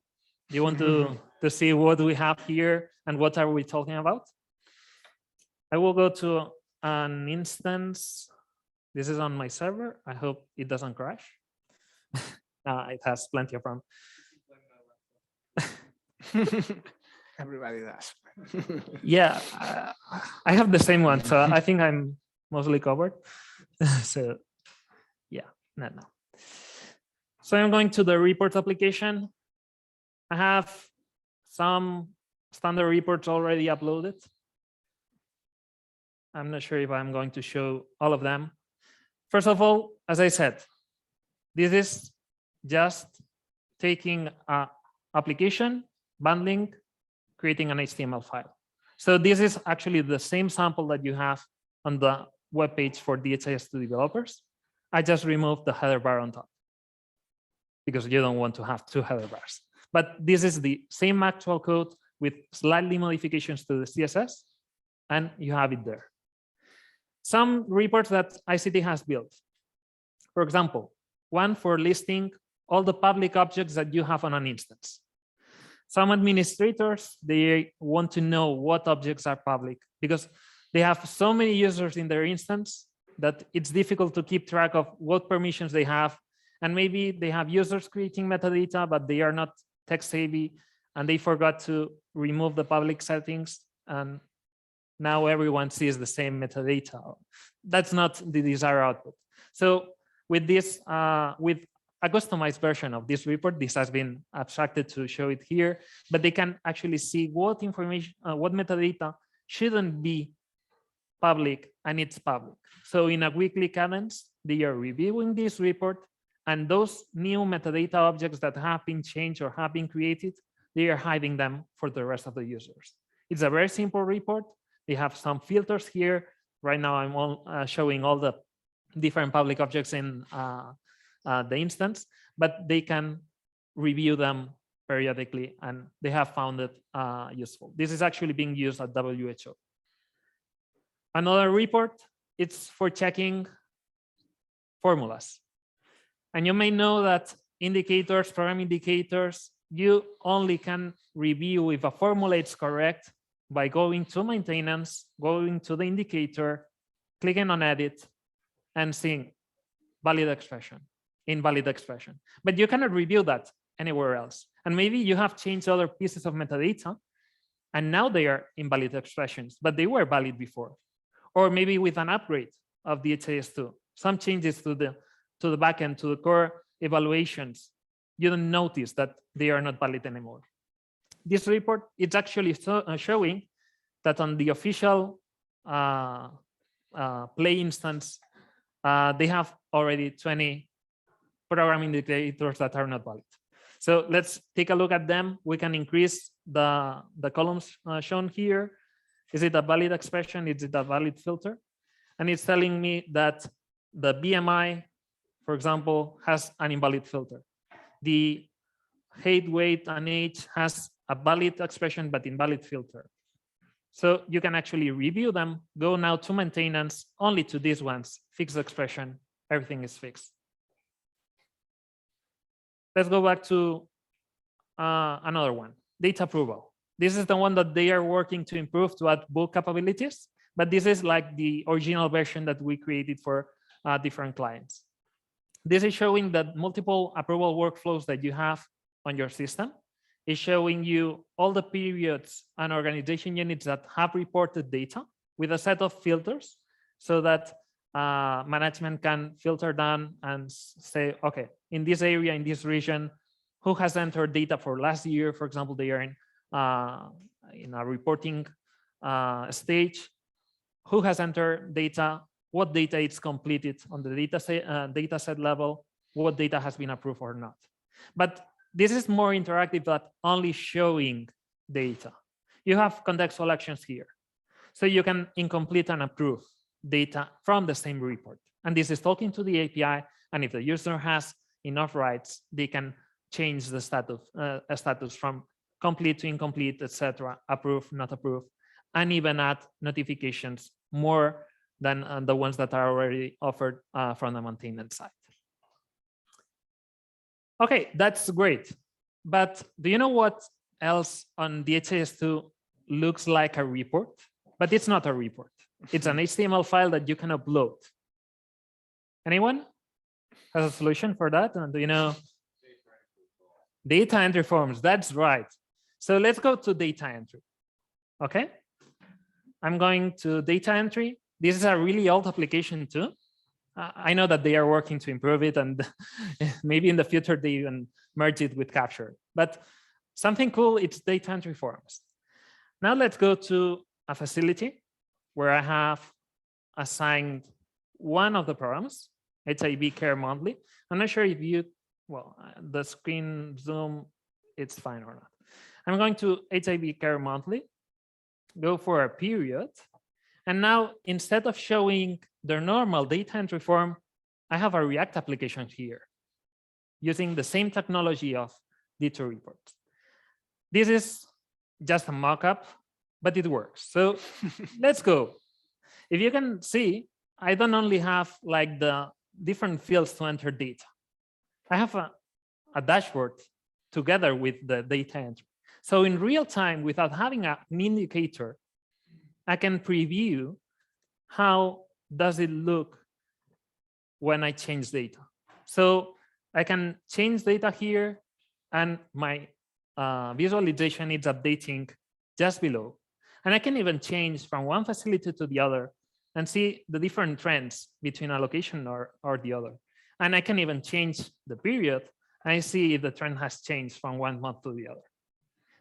Do you want to see what we have here and what are we talking about? I will go to an instance. This is on my server. I hope it doesn't crash. It has plenty of RAM. Everybody does. Yeah, I have the same one, so I think I'm mostly covered. So yeah, no. So I'm going to the report application. I have some standard reports already uploaded. I'm not sure if I'm going to show all of them. First of all, as I said, this is just taking an application, bundling, creating an HTML file. So this is actually the same sample that you have on the web page for DHIS2 developers. I just removed the header bar on top because you don't want to have two header bars. But this is the same actual code with slightly modifications to the CSS, and you have it there. Some reports that ICT has built. For example, one for listing all the public objects that you have on an instance. Some administrators, they want to know what objects are public because they have so many users in their instance that it's difficult to keep track of what permissions they have. And maybe they have users creating metadata, but they are not tech savvy and they forgot to remove the public settings. And now everyone sees the same metadata. That's not the desired output. So with this, with a customized version of this report, this has been abstracted to show it here, but they can actually see what information, what metadata shouldn't be public and it's public. So in a weekly cadence, they are reviewing this report, and those new metadata objects that have been changed or have been created, they are hiding them for the rest of the users. It's a very simple report. They have some filters here. Right now, I'm showing all the different public objects in the instance, but they can review them periodically, and they have found it useful. This is actually being used at WHO. Another report, it's for checking formulas. And you may know that indicators, program indicators, you only can review if a formula is correct by going to maintenance, going to the indicator, clicking on edit, and seeing valid expression, invalid expression. But you cannot review that anywhere else. And maybe you have changed other pieces of metadata, and now they are invalid expressions, but they were valid before. Or maybe with an upgrade of DHIS2, some changes to the backend, to the core evaluations, you don't notice that they are not valid anymore. This report, it's actually showing that on the official Play instance, they have already 20 program indicators that are not valid. So let's take a look at them. We can increase the columns shown here. Is it a valid expression? Is it a valid filter? And it's telling me that the BMI, for example, has an invalid filter. The height, weight, and age has a valid expression, but invalid filter. So you can actually review them, go now to maintenance, only to these ones, fix the expression, everything is fixed. Let's go back to another one, data approval. This is the one that they are working to improve to add bulk capabilities, but this is like the original version that we created for different clients. This is showing that multiple approval workflows that you have on your system. It's showing you all the periods and organization units that have reported data with a set of filters so that management can filter down and say, okay, in this area, in this region, who has entered data for last year? For example, they are in a reporting stage. Who has entered data? What data is completed on the data set level? What data has been approved or not? But this is more interactive than only showing data. You have contextual actions here. So you can incomplete and approve data from the same report. And this is talking to the API. And if the user has enough rights, they can change the status from complete to incomplete, etc., approve, not approve, and even add notifications more than the ones that are already offered from the maintenance side. Okay, that's great. But do you know what else on DHIS2 looks like a report? But it's not a report. It's an HTML file that you can upload. Anyone has a solution for that? And do you know? Data entry forms, that's right. So let's go to data entry. Okay, I'm going to data entry. This is a really old application too. I know that they are working to improve it, and maybe in the future they even merge it with Capture. But something cool, it's data entry forms. Now let's go to a facility where I have assigned one of the programs, HIV Care Monthly. I'm not sure if you, well, the screen zoom, it's fine or not. I'm going to HIV Care Monthly, go for a period. And now, instead of showing their normal data entry form, I have a React application here using the same technology of D2 reports. This is just a mock-up, but it works. So let's go. If you can see, I don't only have like the different fields to enter data. I have a dashboard together with the data entry. So in real time, without having an indicator, I can preview how does it look when I change data. So I can change data here, and my visualization is updating just below. And I can even change from one facility to the other and see the different trends between a location or the other. And I can even change the period, and I see if the trend has changed from 1 month to the other.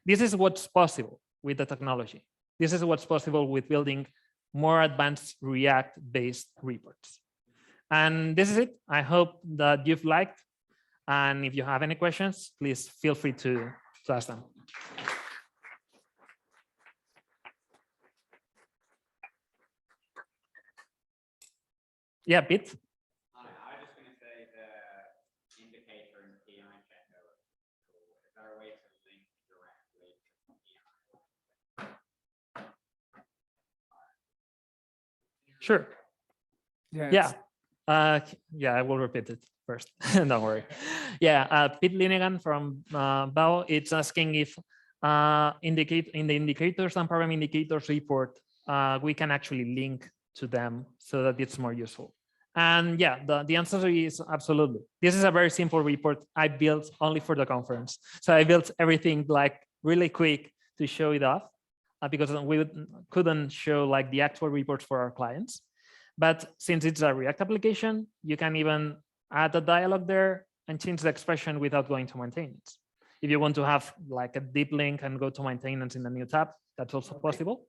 This is what's possible with the technology. This is what's possible with building more advanced React-based reports. And this is it. I hope that you've liked. And if you have any questions, please feel free to ask them. Yeah, Pete. I was just going to say the indicator and PI checker. Is there a way to link directly to PI? Sure. Yes. Yeah, I will repeat it first. Don't worry. Yeah, Pete Linegan from BAO, it's asking if in the indicators and program indicators report, we can actually link to them so that it's more useful. And yeah, the answer is absolutely. This is a very simple report I built only for the conference. So I built everything like really quick to show it off because we couldn't show like the actual reports for our clients. But since it's a React application, you can even add a dialog there and change the expression without going to maintenance. If you want to have like a deep link and go to maintenance in a new tab, that's also possible.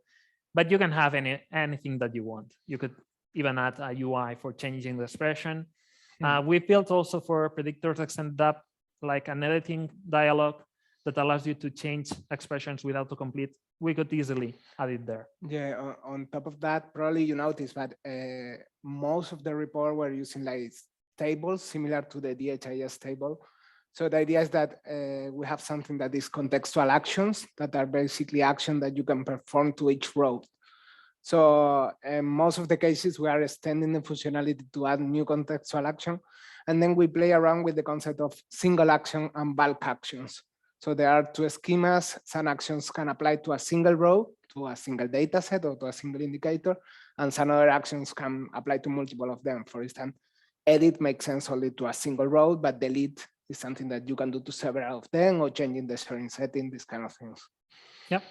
But you can have anything that you want. You could even add a UI for changing the expression. We built also for predictors extended app, like an editing dialog that allows you to change expressions without to complete. We could easily add it there. Yeah, on top of that, probably you noticed that most of the report were using like tables similar to the DHIS table. So the idea is that we have something that is contextual actions that are basically actions that you can perform to each row. So in most of the cases, we are extending the functionality to add new contextual action. And then we play around with the concept of single action and bulk actions. So there are two schemas. Some actions can apply to a single row, to a single data set, or to a single indicator. And some other actions can apply to multiple of them. For instance, edit makes sense only to a single row, but delete is something that you can do to several of them, or changing the sharing setting, these kind of things. Yep.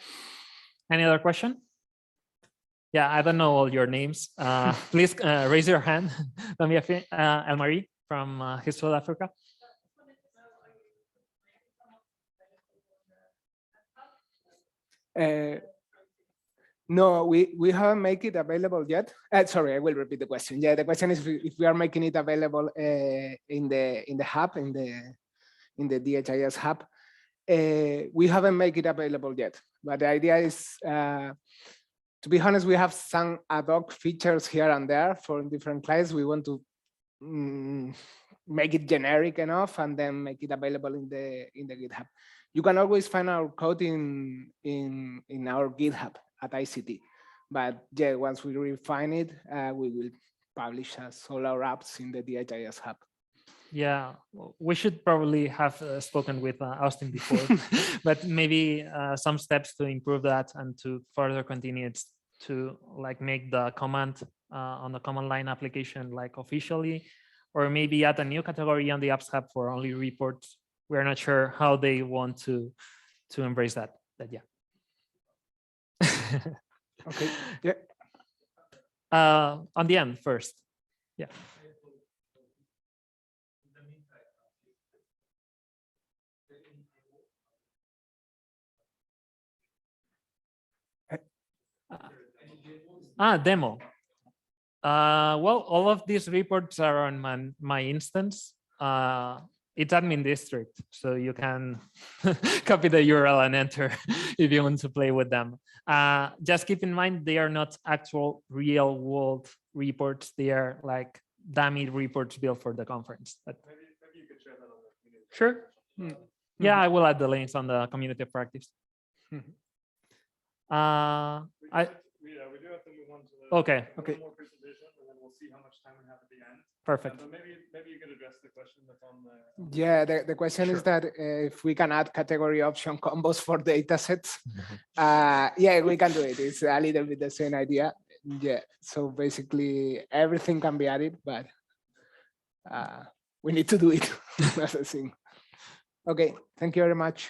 Any other question? Yeah, I don't know all your names. Please raise your hand. Elmarie from HIS2 South Africa. No, we haven't made it available yet. Sorry, I will repeat the question. Yeah, the question is if we are making it available in the hub, in the DHIS hub. We haven't made it available yet, but the idea is, to be honest, we have some ad hoc features here and there for different clients. We want to make it generic enough and then make it available in the GitHub. You can always find our code in our GitHub at ICT. But yeah, once we refine it, we will publish as all our apps in the DHIS hub. Yeah, we should probably have spoken with Austin before, but maybe some steps to improve that and to further continue it to like make the command on the command line application like officially, or maybe add a new category on the apps hub for only reports. We're not sure how they want to embrace that, but yeah. Okay, yeah. On the end first, yeah. Demo. Well, all of these reports are on my instance. It's admin district, so you can copy the URL and enter if you want to play with them. Just keep in mind, they are not actual real world reports. They are like dummy reports built for the conference. But Maybe you could share that on the community. sure. Yeah, I will add the links on the community practice. We do have to move on to the Okay. more presentation, and then we'll see how much time we have at the end. Perfect. But maybe you could address the question that's on the. Yeah, the question is that if we can add category option combos for data sets. Yeah, we can do it. It's a little bit the same idea. Yeah, so basically everything can be added, but we need to do it. That's the thing. Okay, thank you very much.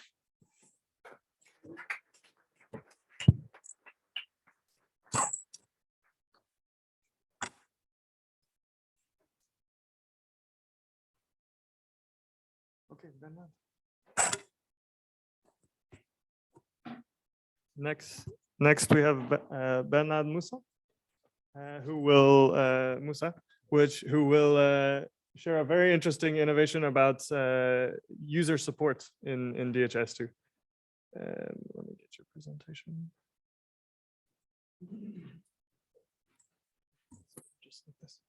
Okay, Bernard. Next we have Bernard Musa, who will share a very interesting innovation about user support in DHIS2. Let me get your presentation. Just like this.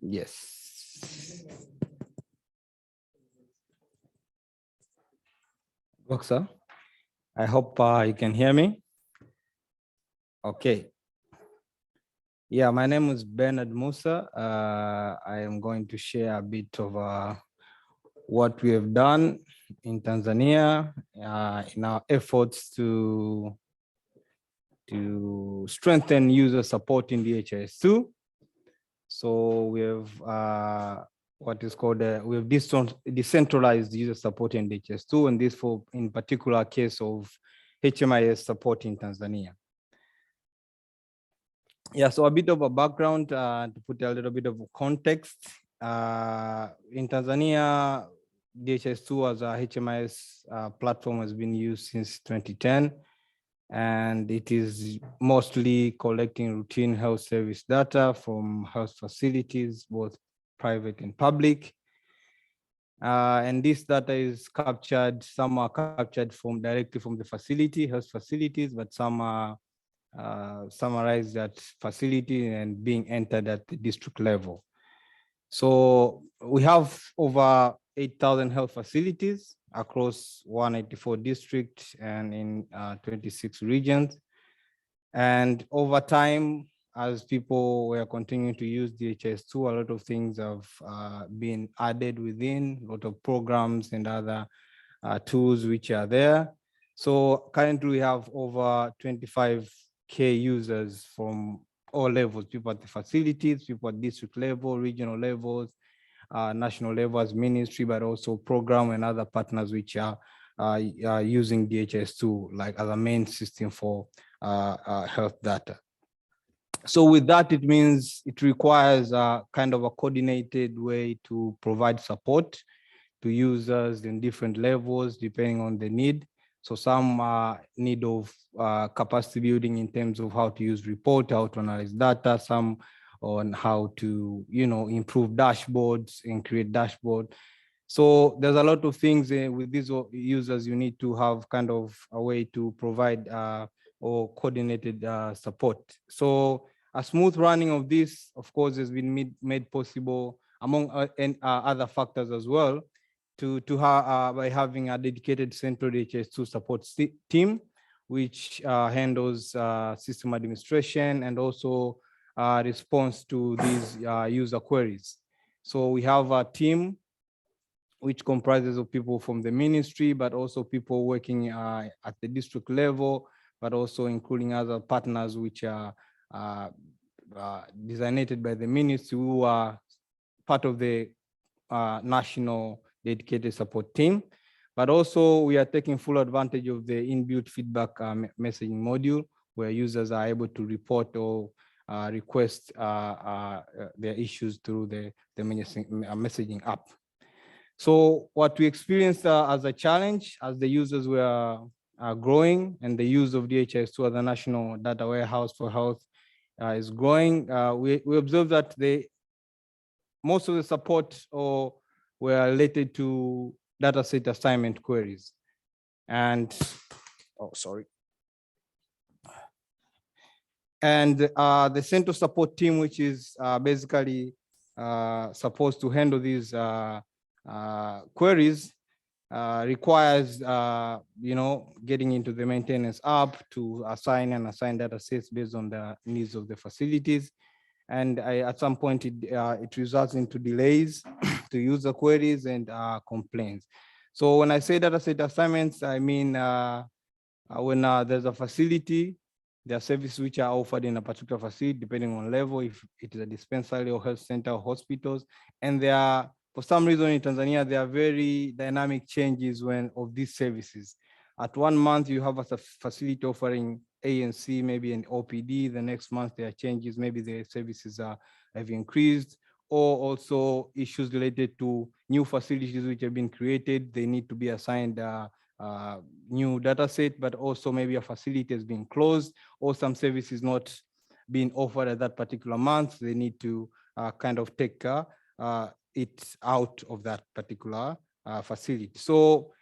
Yes. Boxer, I hope you can hear me. Okay. Yeah, my name is Bernard Musa. I am going to share a bit of what we have done in Tanzania in our efforts to strengthen user support in DHIS2. So we have what is called we have decentralized user support in DHIS2, and this for in particular case of HMIS support in Tanzania. Yeah, so a bit of a background to put a little bit of context. In Tanzania, DHIS2 as a HMIS platform has been used since 2010, and it is mostly collecting routine health service data from health facilities, both private and public. And this data is captured, some are captured directly from the facility, health facilities, but some are summarized at facility and being entered at the district level. So we have over 8,000 health facilities across 184 districts and in 26 regions. And over time, as people were continuing to use DHIS2, a lot of things have been added within, a lot of programs and other tools which are there. So currently we have over 25K users from all levels, people at the facilities, people at district level, regional levels, national level as ministry, but also program and other partners which are using DHIS2 like as a main system for health data. So with that, it means it requires a kind of a coordinated way to provide support to users in different levels, depending on the need. So some need of capacity building in terms of how to use report, how to analyze data, some on how to, improve dashboards and create dashboard. So there's a lot of things with these users, you need to have kind of a way to provide or coordinated support. So a smooth running of this, of course, has been made possible among other factors as well, by having a dedicated central DHIS2 support team, which handles system administration and also response to these user queries. So we have a team which comprises of people from the ministry, but also people working at the district level, but also including other partners which are designated by the ministry, who are part of the national dedicated support team. But also we are taking full advantage of the inbuilt feedback messaging module, where users are able to report or request their issues through the messaging app. So what we experienced as a challenge as the users were growing and the use of DHIS2 as a national data warehouse for health is growing, we observed that most of the support were related to dataset assignment queries. And, And the central support team, which is basically supposed to handle these queries, requires, getting into the maintenance app to assign data sets based on the needs of the facilities. And at some point, it results into delays to user queries and complaints. So when I say data set assignments, I mean when there's a facility, there are services which are offered in a particular facility, depending on level, if it is a dispensary or health center or hospitals. And there are, for some reason in Tanzania, there are very dynamic changes of these services. At 1 month, you have a facility offering A and C, maybe an OPD. The next month, there are changes. Maybe the services have increased, or also issues related to new facilities which have been created. They need to be assigned new data set, but also maybe a facility has been closed or some services not being offered at that particular month. They need to kind of take it out of that particular facility. So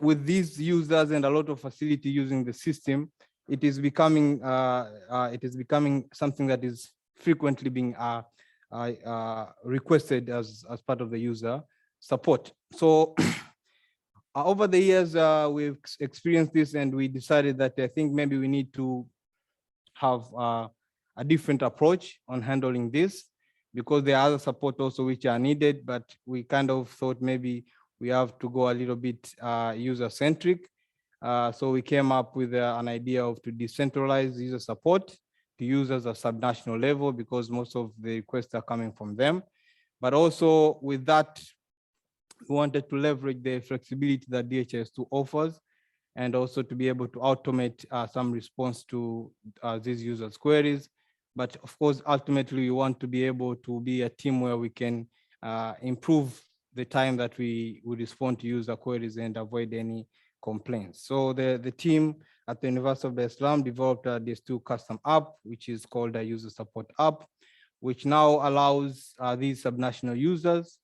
with these users and a lot of facility using the system, it is becoming something that is frequently being requested as part of the user support. So over the years, we've experienced this, and we decided that I think maybe we need to have a different approach on handling this, because there are other support also which are needed, but we kind of thought maybe we have to go a little bit user-centric. So we came up with an idea of to decentralize user support to users at subnational level, because most of the requests are coming from them. But also with that, we wanted to leverage the flexibility that DHIS2 offers, and also to be able to automate some response to these users' queries. But of course, ultimately, we want to be able to be a team where we can improve the time that we respond to user queries and avoid any complaints. So the team at the University of Dar es Salaam developed this DHIS2 custom app, which is called a user support app, which now allows these subnational users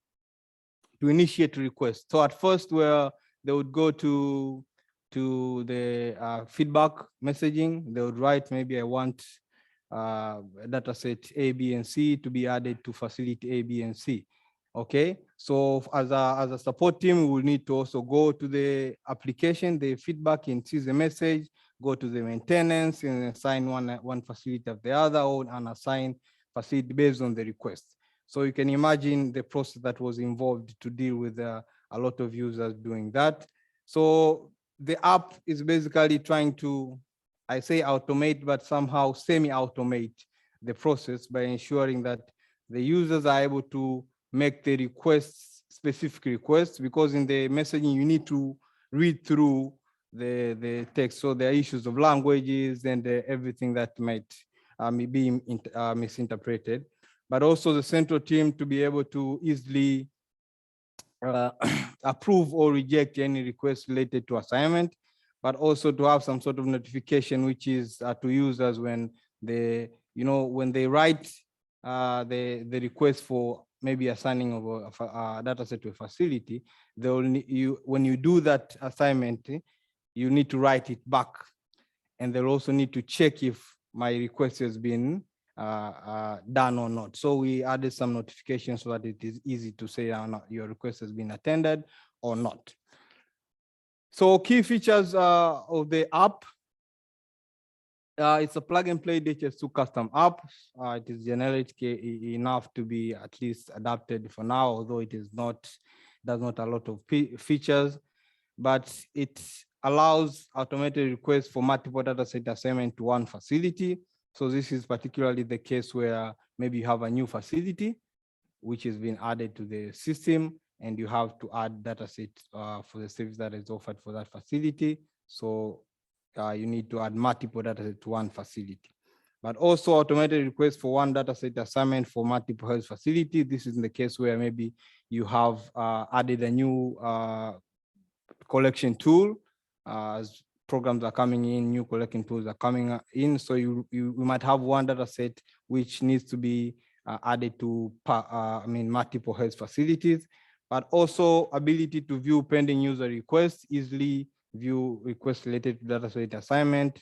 to initiate requests. So at first, where they would go to the feedback messaging, they would write, maybe I want data set A, B, and C to be added to facility A, B, and C. Okay, so as a support team, we will need to also go to the application, the feedback, and see the message, go to the maintenance and assign one facility of the other, or unassign facility based on the request. So you can imagine the process that was involved to deal with a lot of users doing that. So the app is basically trying to, I say automate, but somehow semi-automate the process by ensuring that the users are able to make the requests, specific requests, because in the messaging, you need to read through the text. So there are issues of languages and everything that might be misinterpreted, but also the central team to be able to easily approve or reject any request related to assignment, but also to have some sort of notification, which is to users when they, when they write the request for maybe assigning of a data set to a facility, they will when you do that assignment, you need to write it back, and they'll also need to check if my request has been done or not. So we added some notifications so that it is easy to say your request has been attended or not. So key features of the app. It's a plug and play DHIS2 custom app. It is generic enough to be at least adapted for now, although it is not, does not a lot of features, but it allows automated requests for multiple data set assignment to one facility. So this is particularly the case where maybe you have a new facility which has been added to the system, and you have to add data set for the service that is offered for that facility. So you need to add multiple data set to one facility, but also automated requests for one data set assignment for multiple health facility. This is in the case where maybe you have added a new collection tool. As programs are coming in, new collection tools are coming in. So you might have one data set which needs to be added to multiple health facilities, but also ability to view pending user requests, easily view requests related to data set assignment,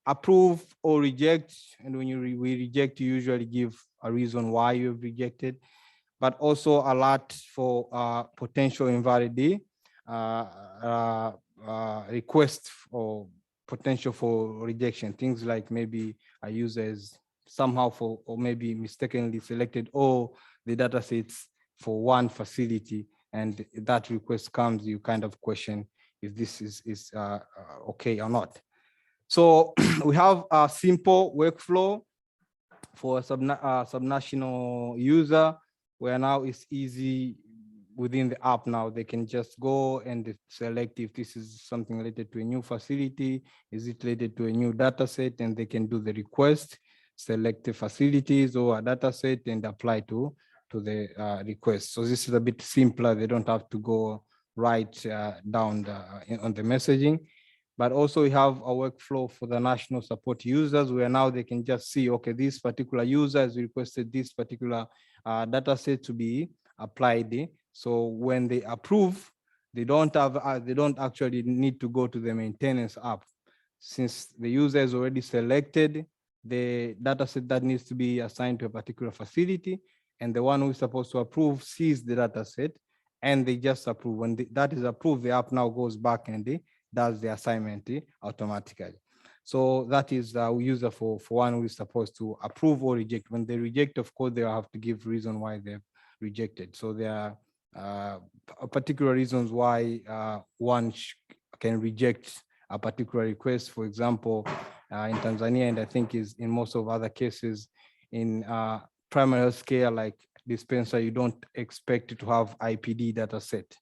approve or reject. And when we reject, you usually give a reason why you have rejected, but also alert for potential invalidity, request or potential for rejection. Things like maybe a user is somehow or maybe mistakenly selected all the data sets for one facility, and that request comes, you kind of question if this is okay or not. So we have a simple workflow for a subnational user, where now it's easy within the app. Now they can just go and select if this is something related to a new facility, is it related to a new data set, and they can do the request, select the facilities or a data set, and apply to the request. So this is a bit simpler. They don't have to go right down on the messaging. But also we have a workflow for the national support users, where now they can just see, okay, this particular user has requested this particular data set to be applied. So when they approve, they don't actually need to go to the maintenance app. Since the user is already selected the data set that needs to be assigned to a particular facility, and the one who is supposed to approve sees the data set, and they just approve. When that is approved, the app now goes back and does the assignment automatically. So that is a user for one who is supposed to approve or reject. When they reject, of course, they have to give reason why they've rejected. So there are particular reasons why one can reject a particular request. For example, in Tanzania, and I think is in most of other cases in primary health care, like dispenser, you don't expect to have IPD data set,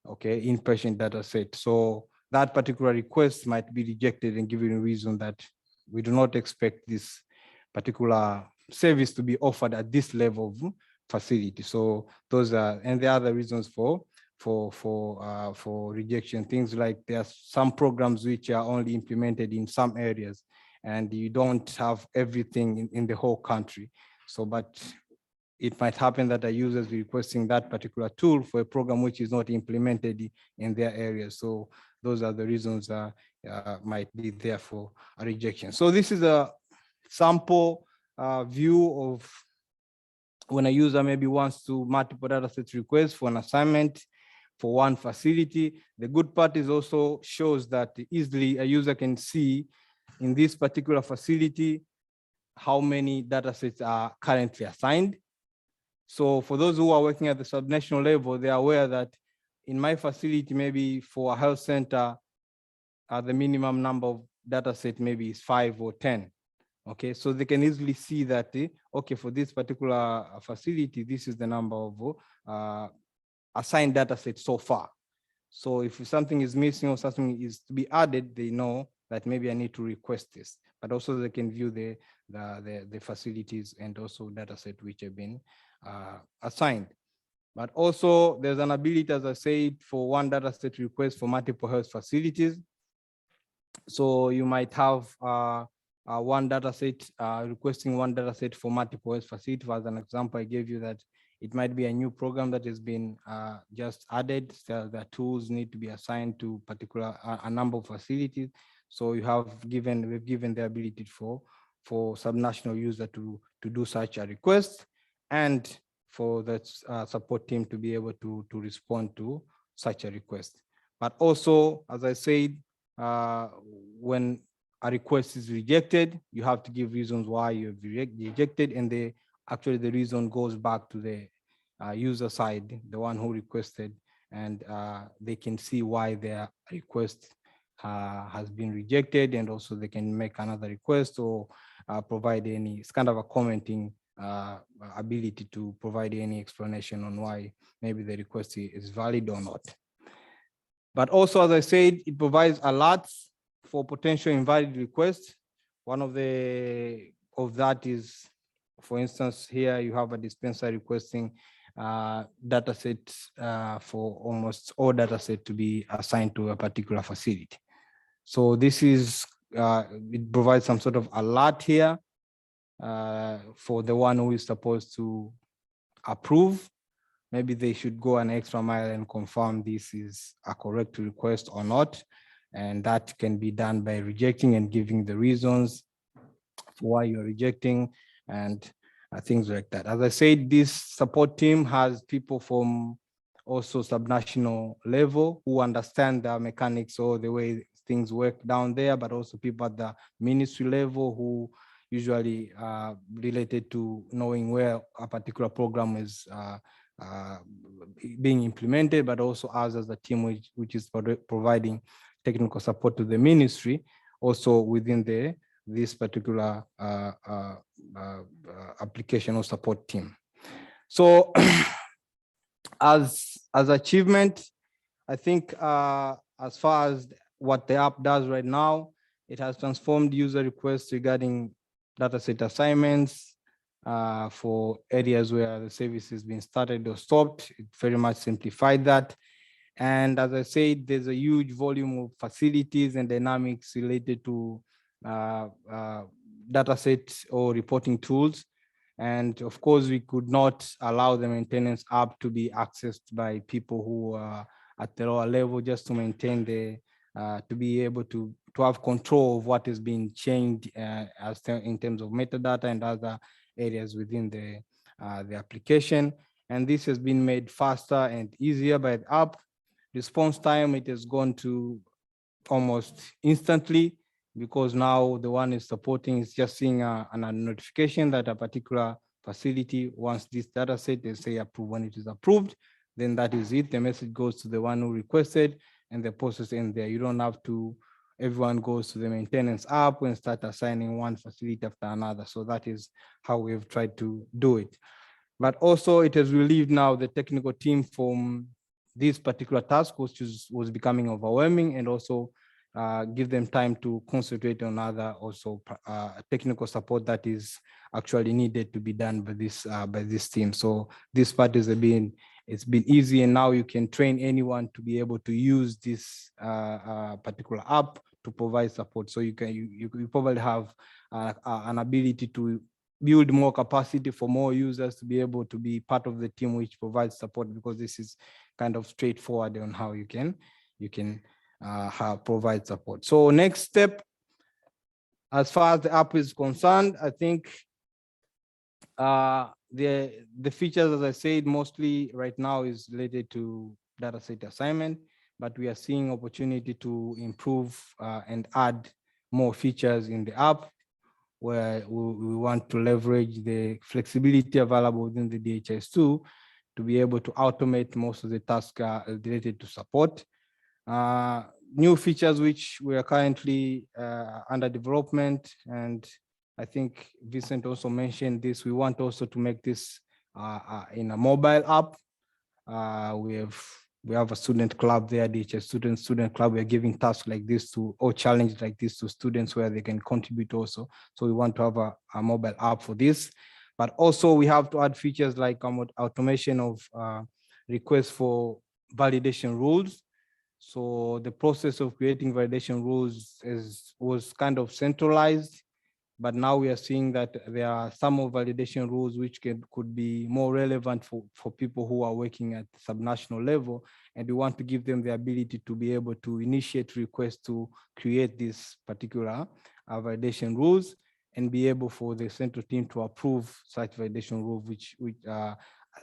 okay, inpatient data set. So that particular request might be rejected and given a reason that we do not expect this particular service to be offered at this level of facility. So those are, and the other reasons for rejection, things like there are some programs which are only implemented in some areas, and you don't have everything in the whole country. So, but it might happen that a user is requesting that particular tool for a program which is not implemented in their area. So those are the reasons might be there for a rejection. So this is a sample view of when a user maybe wants to multiple data sets request for an assignment for one facility. The good part is also shows that easily a user can see in this particular facility, how many data sets are currently assigned. So for those who are working at the subnational level, they are aware that in my facility, maybe for a health center, the minimum number of data set maybe is 5 or 10. Okay, so they can easily see that, okay, for this particular facility, this is the number of assigned data sets so far. So if something is missing or something is to be added, they know that maybe I need to request this, but also they can view the facilities and also data set which have been assigned. But also there's an ability, as I said, for one data set request for multiple health facilities. So you might have one data set requesting one data set for multiple health facilities. As an example, I gave you that it might be a new program that has been just added. So the tools need to be assigned to particular a number of facilities. So we've given the ability for subnational user to do such a request, and for the support team to be able to respond to such a request. But also, as I said, when a request is rejected, you have to give reasons why you've rejected, and actually the reason goes back to the user side, the one who requested, and they can see why their request has been rejected, and also they can make another request or provide any, it's kind of a commenting ability to provide any explanation on why maybe the request is valid or not. But also, as I said, it provides alerts for potential invalid requests. One of that is, for instance, here you have a dispenser requesting data sets for almost all data set to be assigned to a particular facility. So this is, it provides some sort of alert here for the one who is supposed to approve. Maybe they should go an extra mile and confirm this is a correct request or not. And that can be done by rejecting and giving the reasons for why you're rejecting and things like that. As I said, this support team has people from also subnational level who understand the mechanics or the way things work down there, but also people at the ministry level who usually related to knowing where a particular program is being implemented, but also us as a team which is providing technical support to the ministry, also within this particular application or support team. So as achievement, I think as far as what the app does right now, it has transformed user requests regarding dataset assignments for areas where the service has been started or stopped. It very much simplified that. And as I said, there's a huge volume of facilities and dynamics related to datasets or reporting tools. And of course, we could not allow the maintenance app to be accessed by people who are at the lower level, just to maintain to be able to have control of what is being changed in terms of metadata and other areas within the application. And this has been made faster and easier by the app. Response time, it has gone to almost instantly, because now the one is supporting is just seeing a notification that a particular facility wants this data set. They say approve. When it is approved, then that is it. The message goes to the one who requested and the process ends there. You don't have to, everyone goes to the maintenance app and start assigning one facility after another. So that is how we've tried to do it. But also it has relieved now the technical team from this particular task, which was becoming overwhelming, and also give them time to concentrate on other also technical support that is actually needed to be done by this team. So this part is it's been easy, and now you can train anyone to be able to use this particular app to provide support. So you probably have an ability to build more capacity for more users to be able to be part of the team which provides support, because this is kind of straightforward on how you can provide support. So next step, as far as the app is concerned, I think the features, as I said, mostly right now is related to dataset assignment, but we are seeing opportunity to improve and add more features in the app, where we want to leverage the flexibility available within the DHIS2 to be able to automate most of the tasks related to support. New features which we are currently under development, and I think Vincent also mentioned this, we want also to make this in a mobile app. We have a student club there, DHS student club. We're giving tasks like this to, or challenge like this to students where they can contribute also. So we want to have a mobile app for this, but also we have to add features like automation of requests for validation rules. So the process of creating validation rules was kind of centralized, but now we are seeing that there are some of validation rules which could be more relevant for people who are working at subnational level, and we want to give them the ability to be able to initiate requests to create this particular validation rules, and be able for the central team to approve such validation rules, which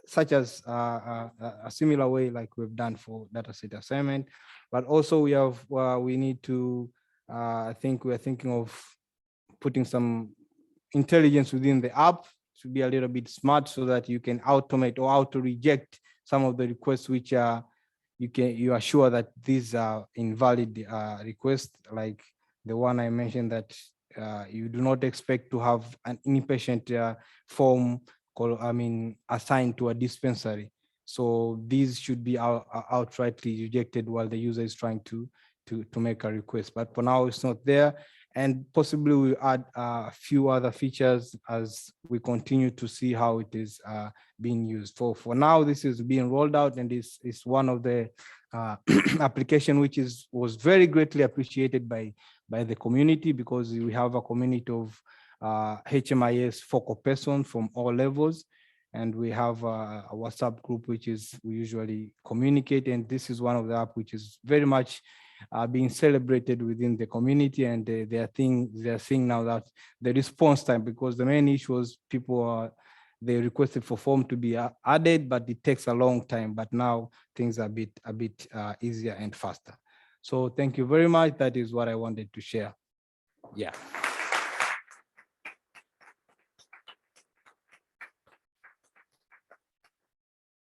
such as a similar way like we've done for dataset assignment. But also we need to, I think we're thinking of putting some intelligence within the app to be a little bit smart, so that you can automate or auto-reject some of the requests which are, you are sure that these are invalid requests, like the one I mentioned that you do not expect to have an inpatient form assigned to a dispensary. So these should be outrightly rejected while the user is trying to make a request. But for now, it's not there. And possibly we'll add a few other features as we continue to see how it is being used. For now, this is being rolled out, and is one of the application which was very greatly appreciated by the community, because we have a community of HMIS focal person from all levels, and we have a WhatsApp group which we usually communicate, and this is one of the app which is very much being celebrated within the community, and they are seeing now that the response time, because the main issue was they requested for form to be added, but it takes a long time. But now things are a bit easier and faster. So thank you very much. That is what I wanted to share. Yeah.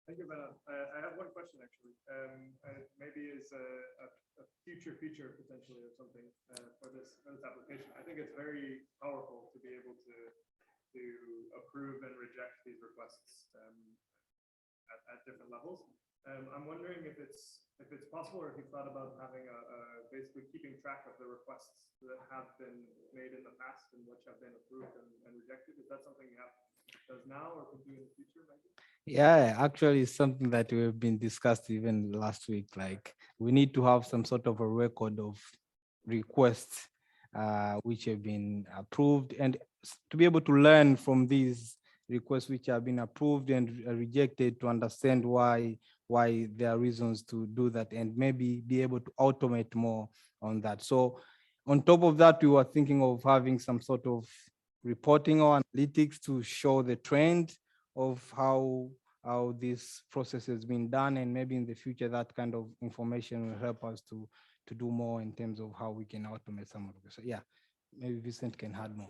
Thank you, Bernard. I have one question actually. Maybe is a future feature potentially of something for this application. I think it's very powerful to be able to approve and reject these requests at different levels. I'm wondering if it's possible, or if you've thought about having basically keeping track of the requests that have been made in the past and which have been approved and rejected. Is that something you have does now or could do in the future, maybe? Yeah, actually it's something that we've been discussed even last week. Like, we need to have some sort of a record of requests which have been approved, and to be able to learn from these requests which have been approved and rejected, to understand why there are reasons to do that, and maybe be able to automate more on that. So on top of that, we were thinking of having some sort of reporting or analytics to show the trend of how this process has been done, and maybe in the future that kind of information will help us to do more in terms of how we can automate some of this. So yeah, maybe Vincent can add more.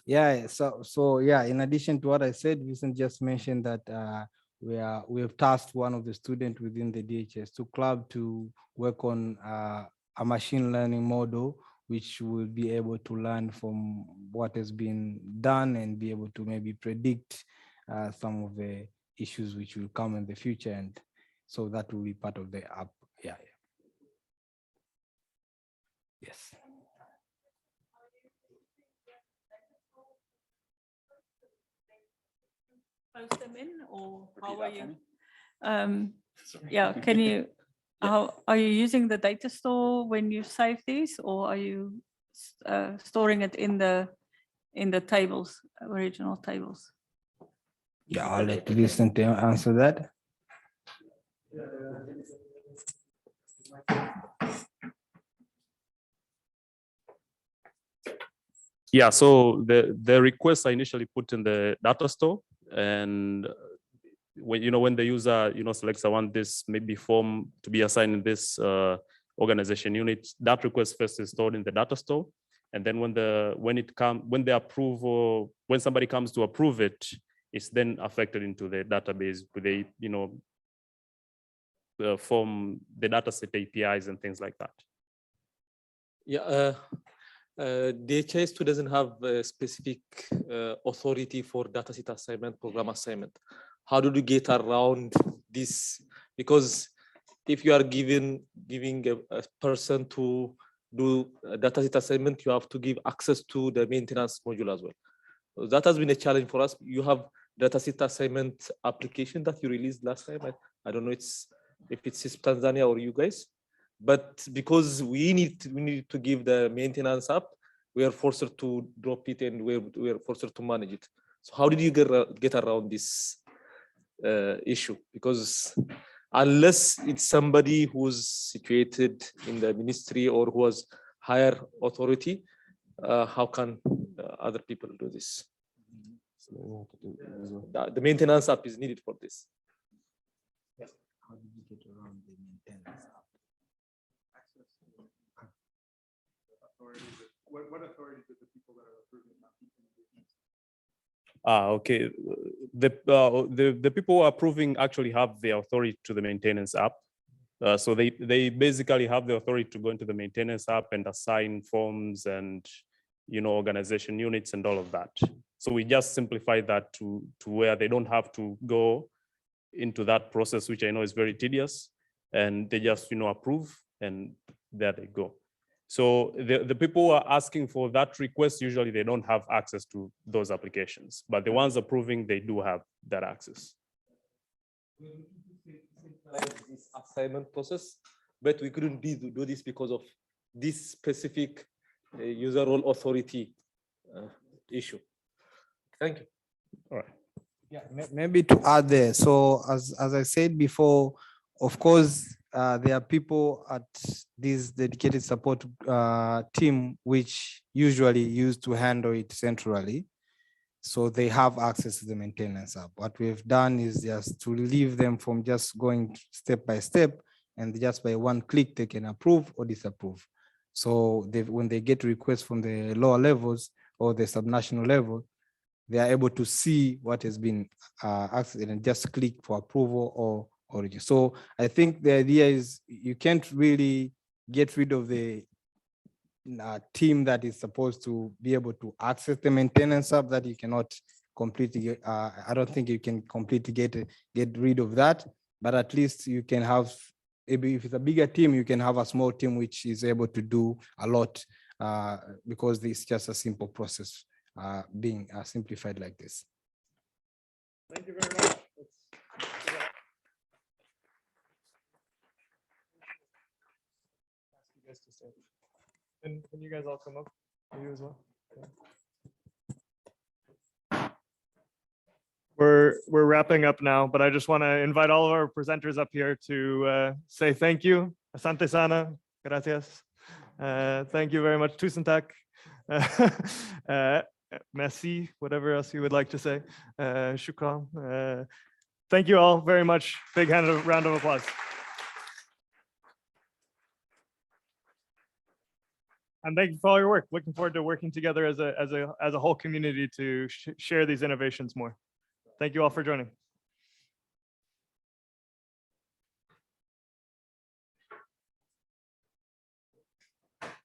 Yeah, so yeah, in addition to what I said, Vincent just mentioned that we have tasked one of the students within the DHIS2 club to work on a machine learning model, which will be able to learn from what has been done and be able to maybe predict some of the issues which will come in the future. And so that will be part of the app. Yeah. Yes. Post them in, or how are you? Yeah, can you, how are you using the data store when you save these, or are you storing it in the tables, original tables? Yeah, I'll let Vincent answer that. Yeah, so the requests are initially put in the data store, and when the user selects, I want this maybe form to be assigned in this organization unit, that request first is stored in the data store, and then when somebody comes to approve it, it's then affected into the database with form the dataset APIs and things like that. Yeah, DHIS2 doesn't have a specific authority for dataset assignment, program assignment. How do you get around this? Because if you are giving a person to do a dataset assignment, you have to give access to the maintenance module as well. So that has been a challenge for us. You have dataset assignment application that you released last time. I don't know if it's Tanzania or you guys, but because we need to give the maintenance up, we are forced to drop it and we are forced to manage it. So how did you get around this issue? Because unless it's somebody who's situated in the ministry or who has higher authority, how can other people do this? The maintenance app is needed for this. How did you get around the maintenance app? What authority did the people that are approving not Okay. The people who are approving actually have the authority to the maintenance app. So they basically have the authority to go into the maintenance app and assign forms and organization units and all of that. So we just simplify that to where they don't have to go into that process, which I know is very tedious, and they just approve and there they go. So the people who are asking for that request, usually they don't have access to those applications, but the ones approving, they do have that access. This assignment process, but we couldn't do this because of this specific user role authority issue. Thank you. All right. Yeah, maybe to add there. So as I said before, of course, there are people at this dedicated support team which usually used to handle it centrally. So they have access to the maintenance app. What we've done is just to relieve them from just going step by step, and just by one click, they can approve or disapprove. So when they get requests from the lower levels or the subnational level, they are able to see what has been accessed and just click for approval or reject. So I think the idea is you can't really get rid of the team that is supposed to be able to access the maintenance app that you cannot completely, I don't think you can completely get rid of that, but at least you can have, maybe if it's a bigger team, you can have a small team which is able to do a lot because it's just a simple process being simplified like this. Thank you very much. And can you guys all come up? You as well. We're wrapping up now, but I just want to invite all of our presenters up here to say thank you. Asante sana, gracias. Thank you very much. Tusen tak. Merci, whatever else you would like to say. Shukran. Thank you all very much. Big round of applause. And thank you for all your work. Looking forward to working together as a whole community to share these innovations more. Thank you all for joining.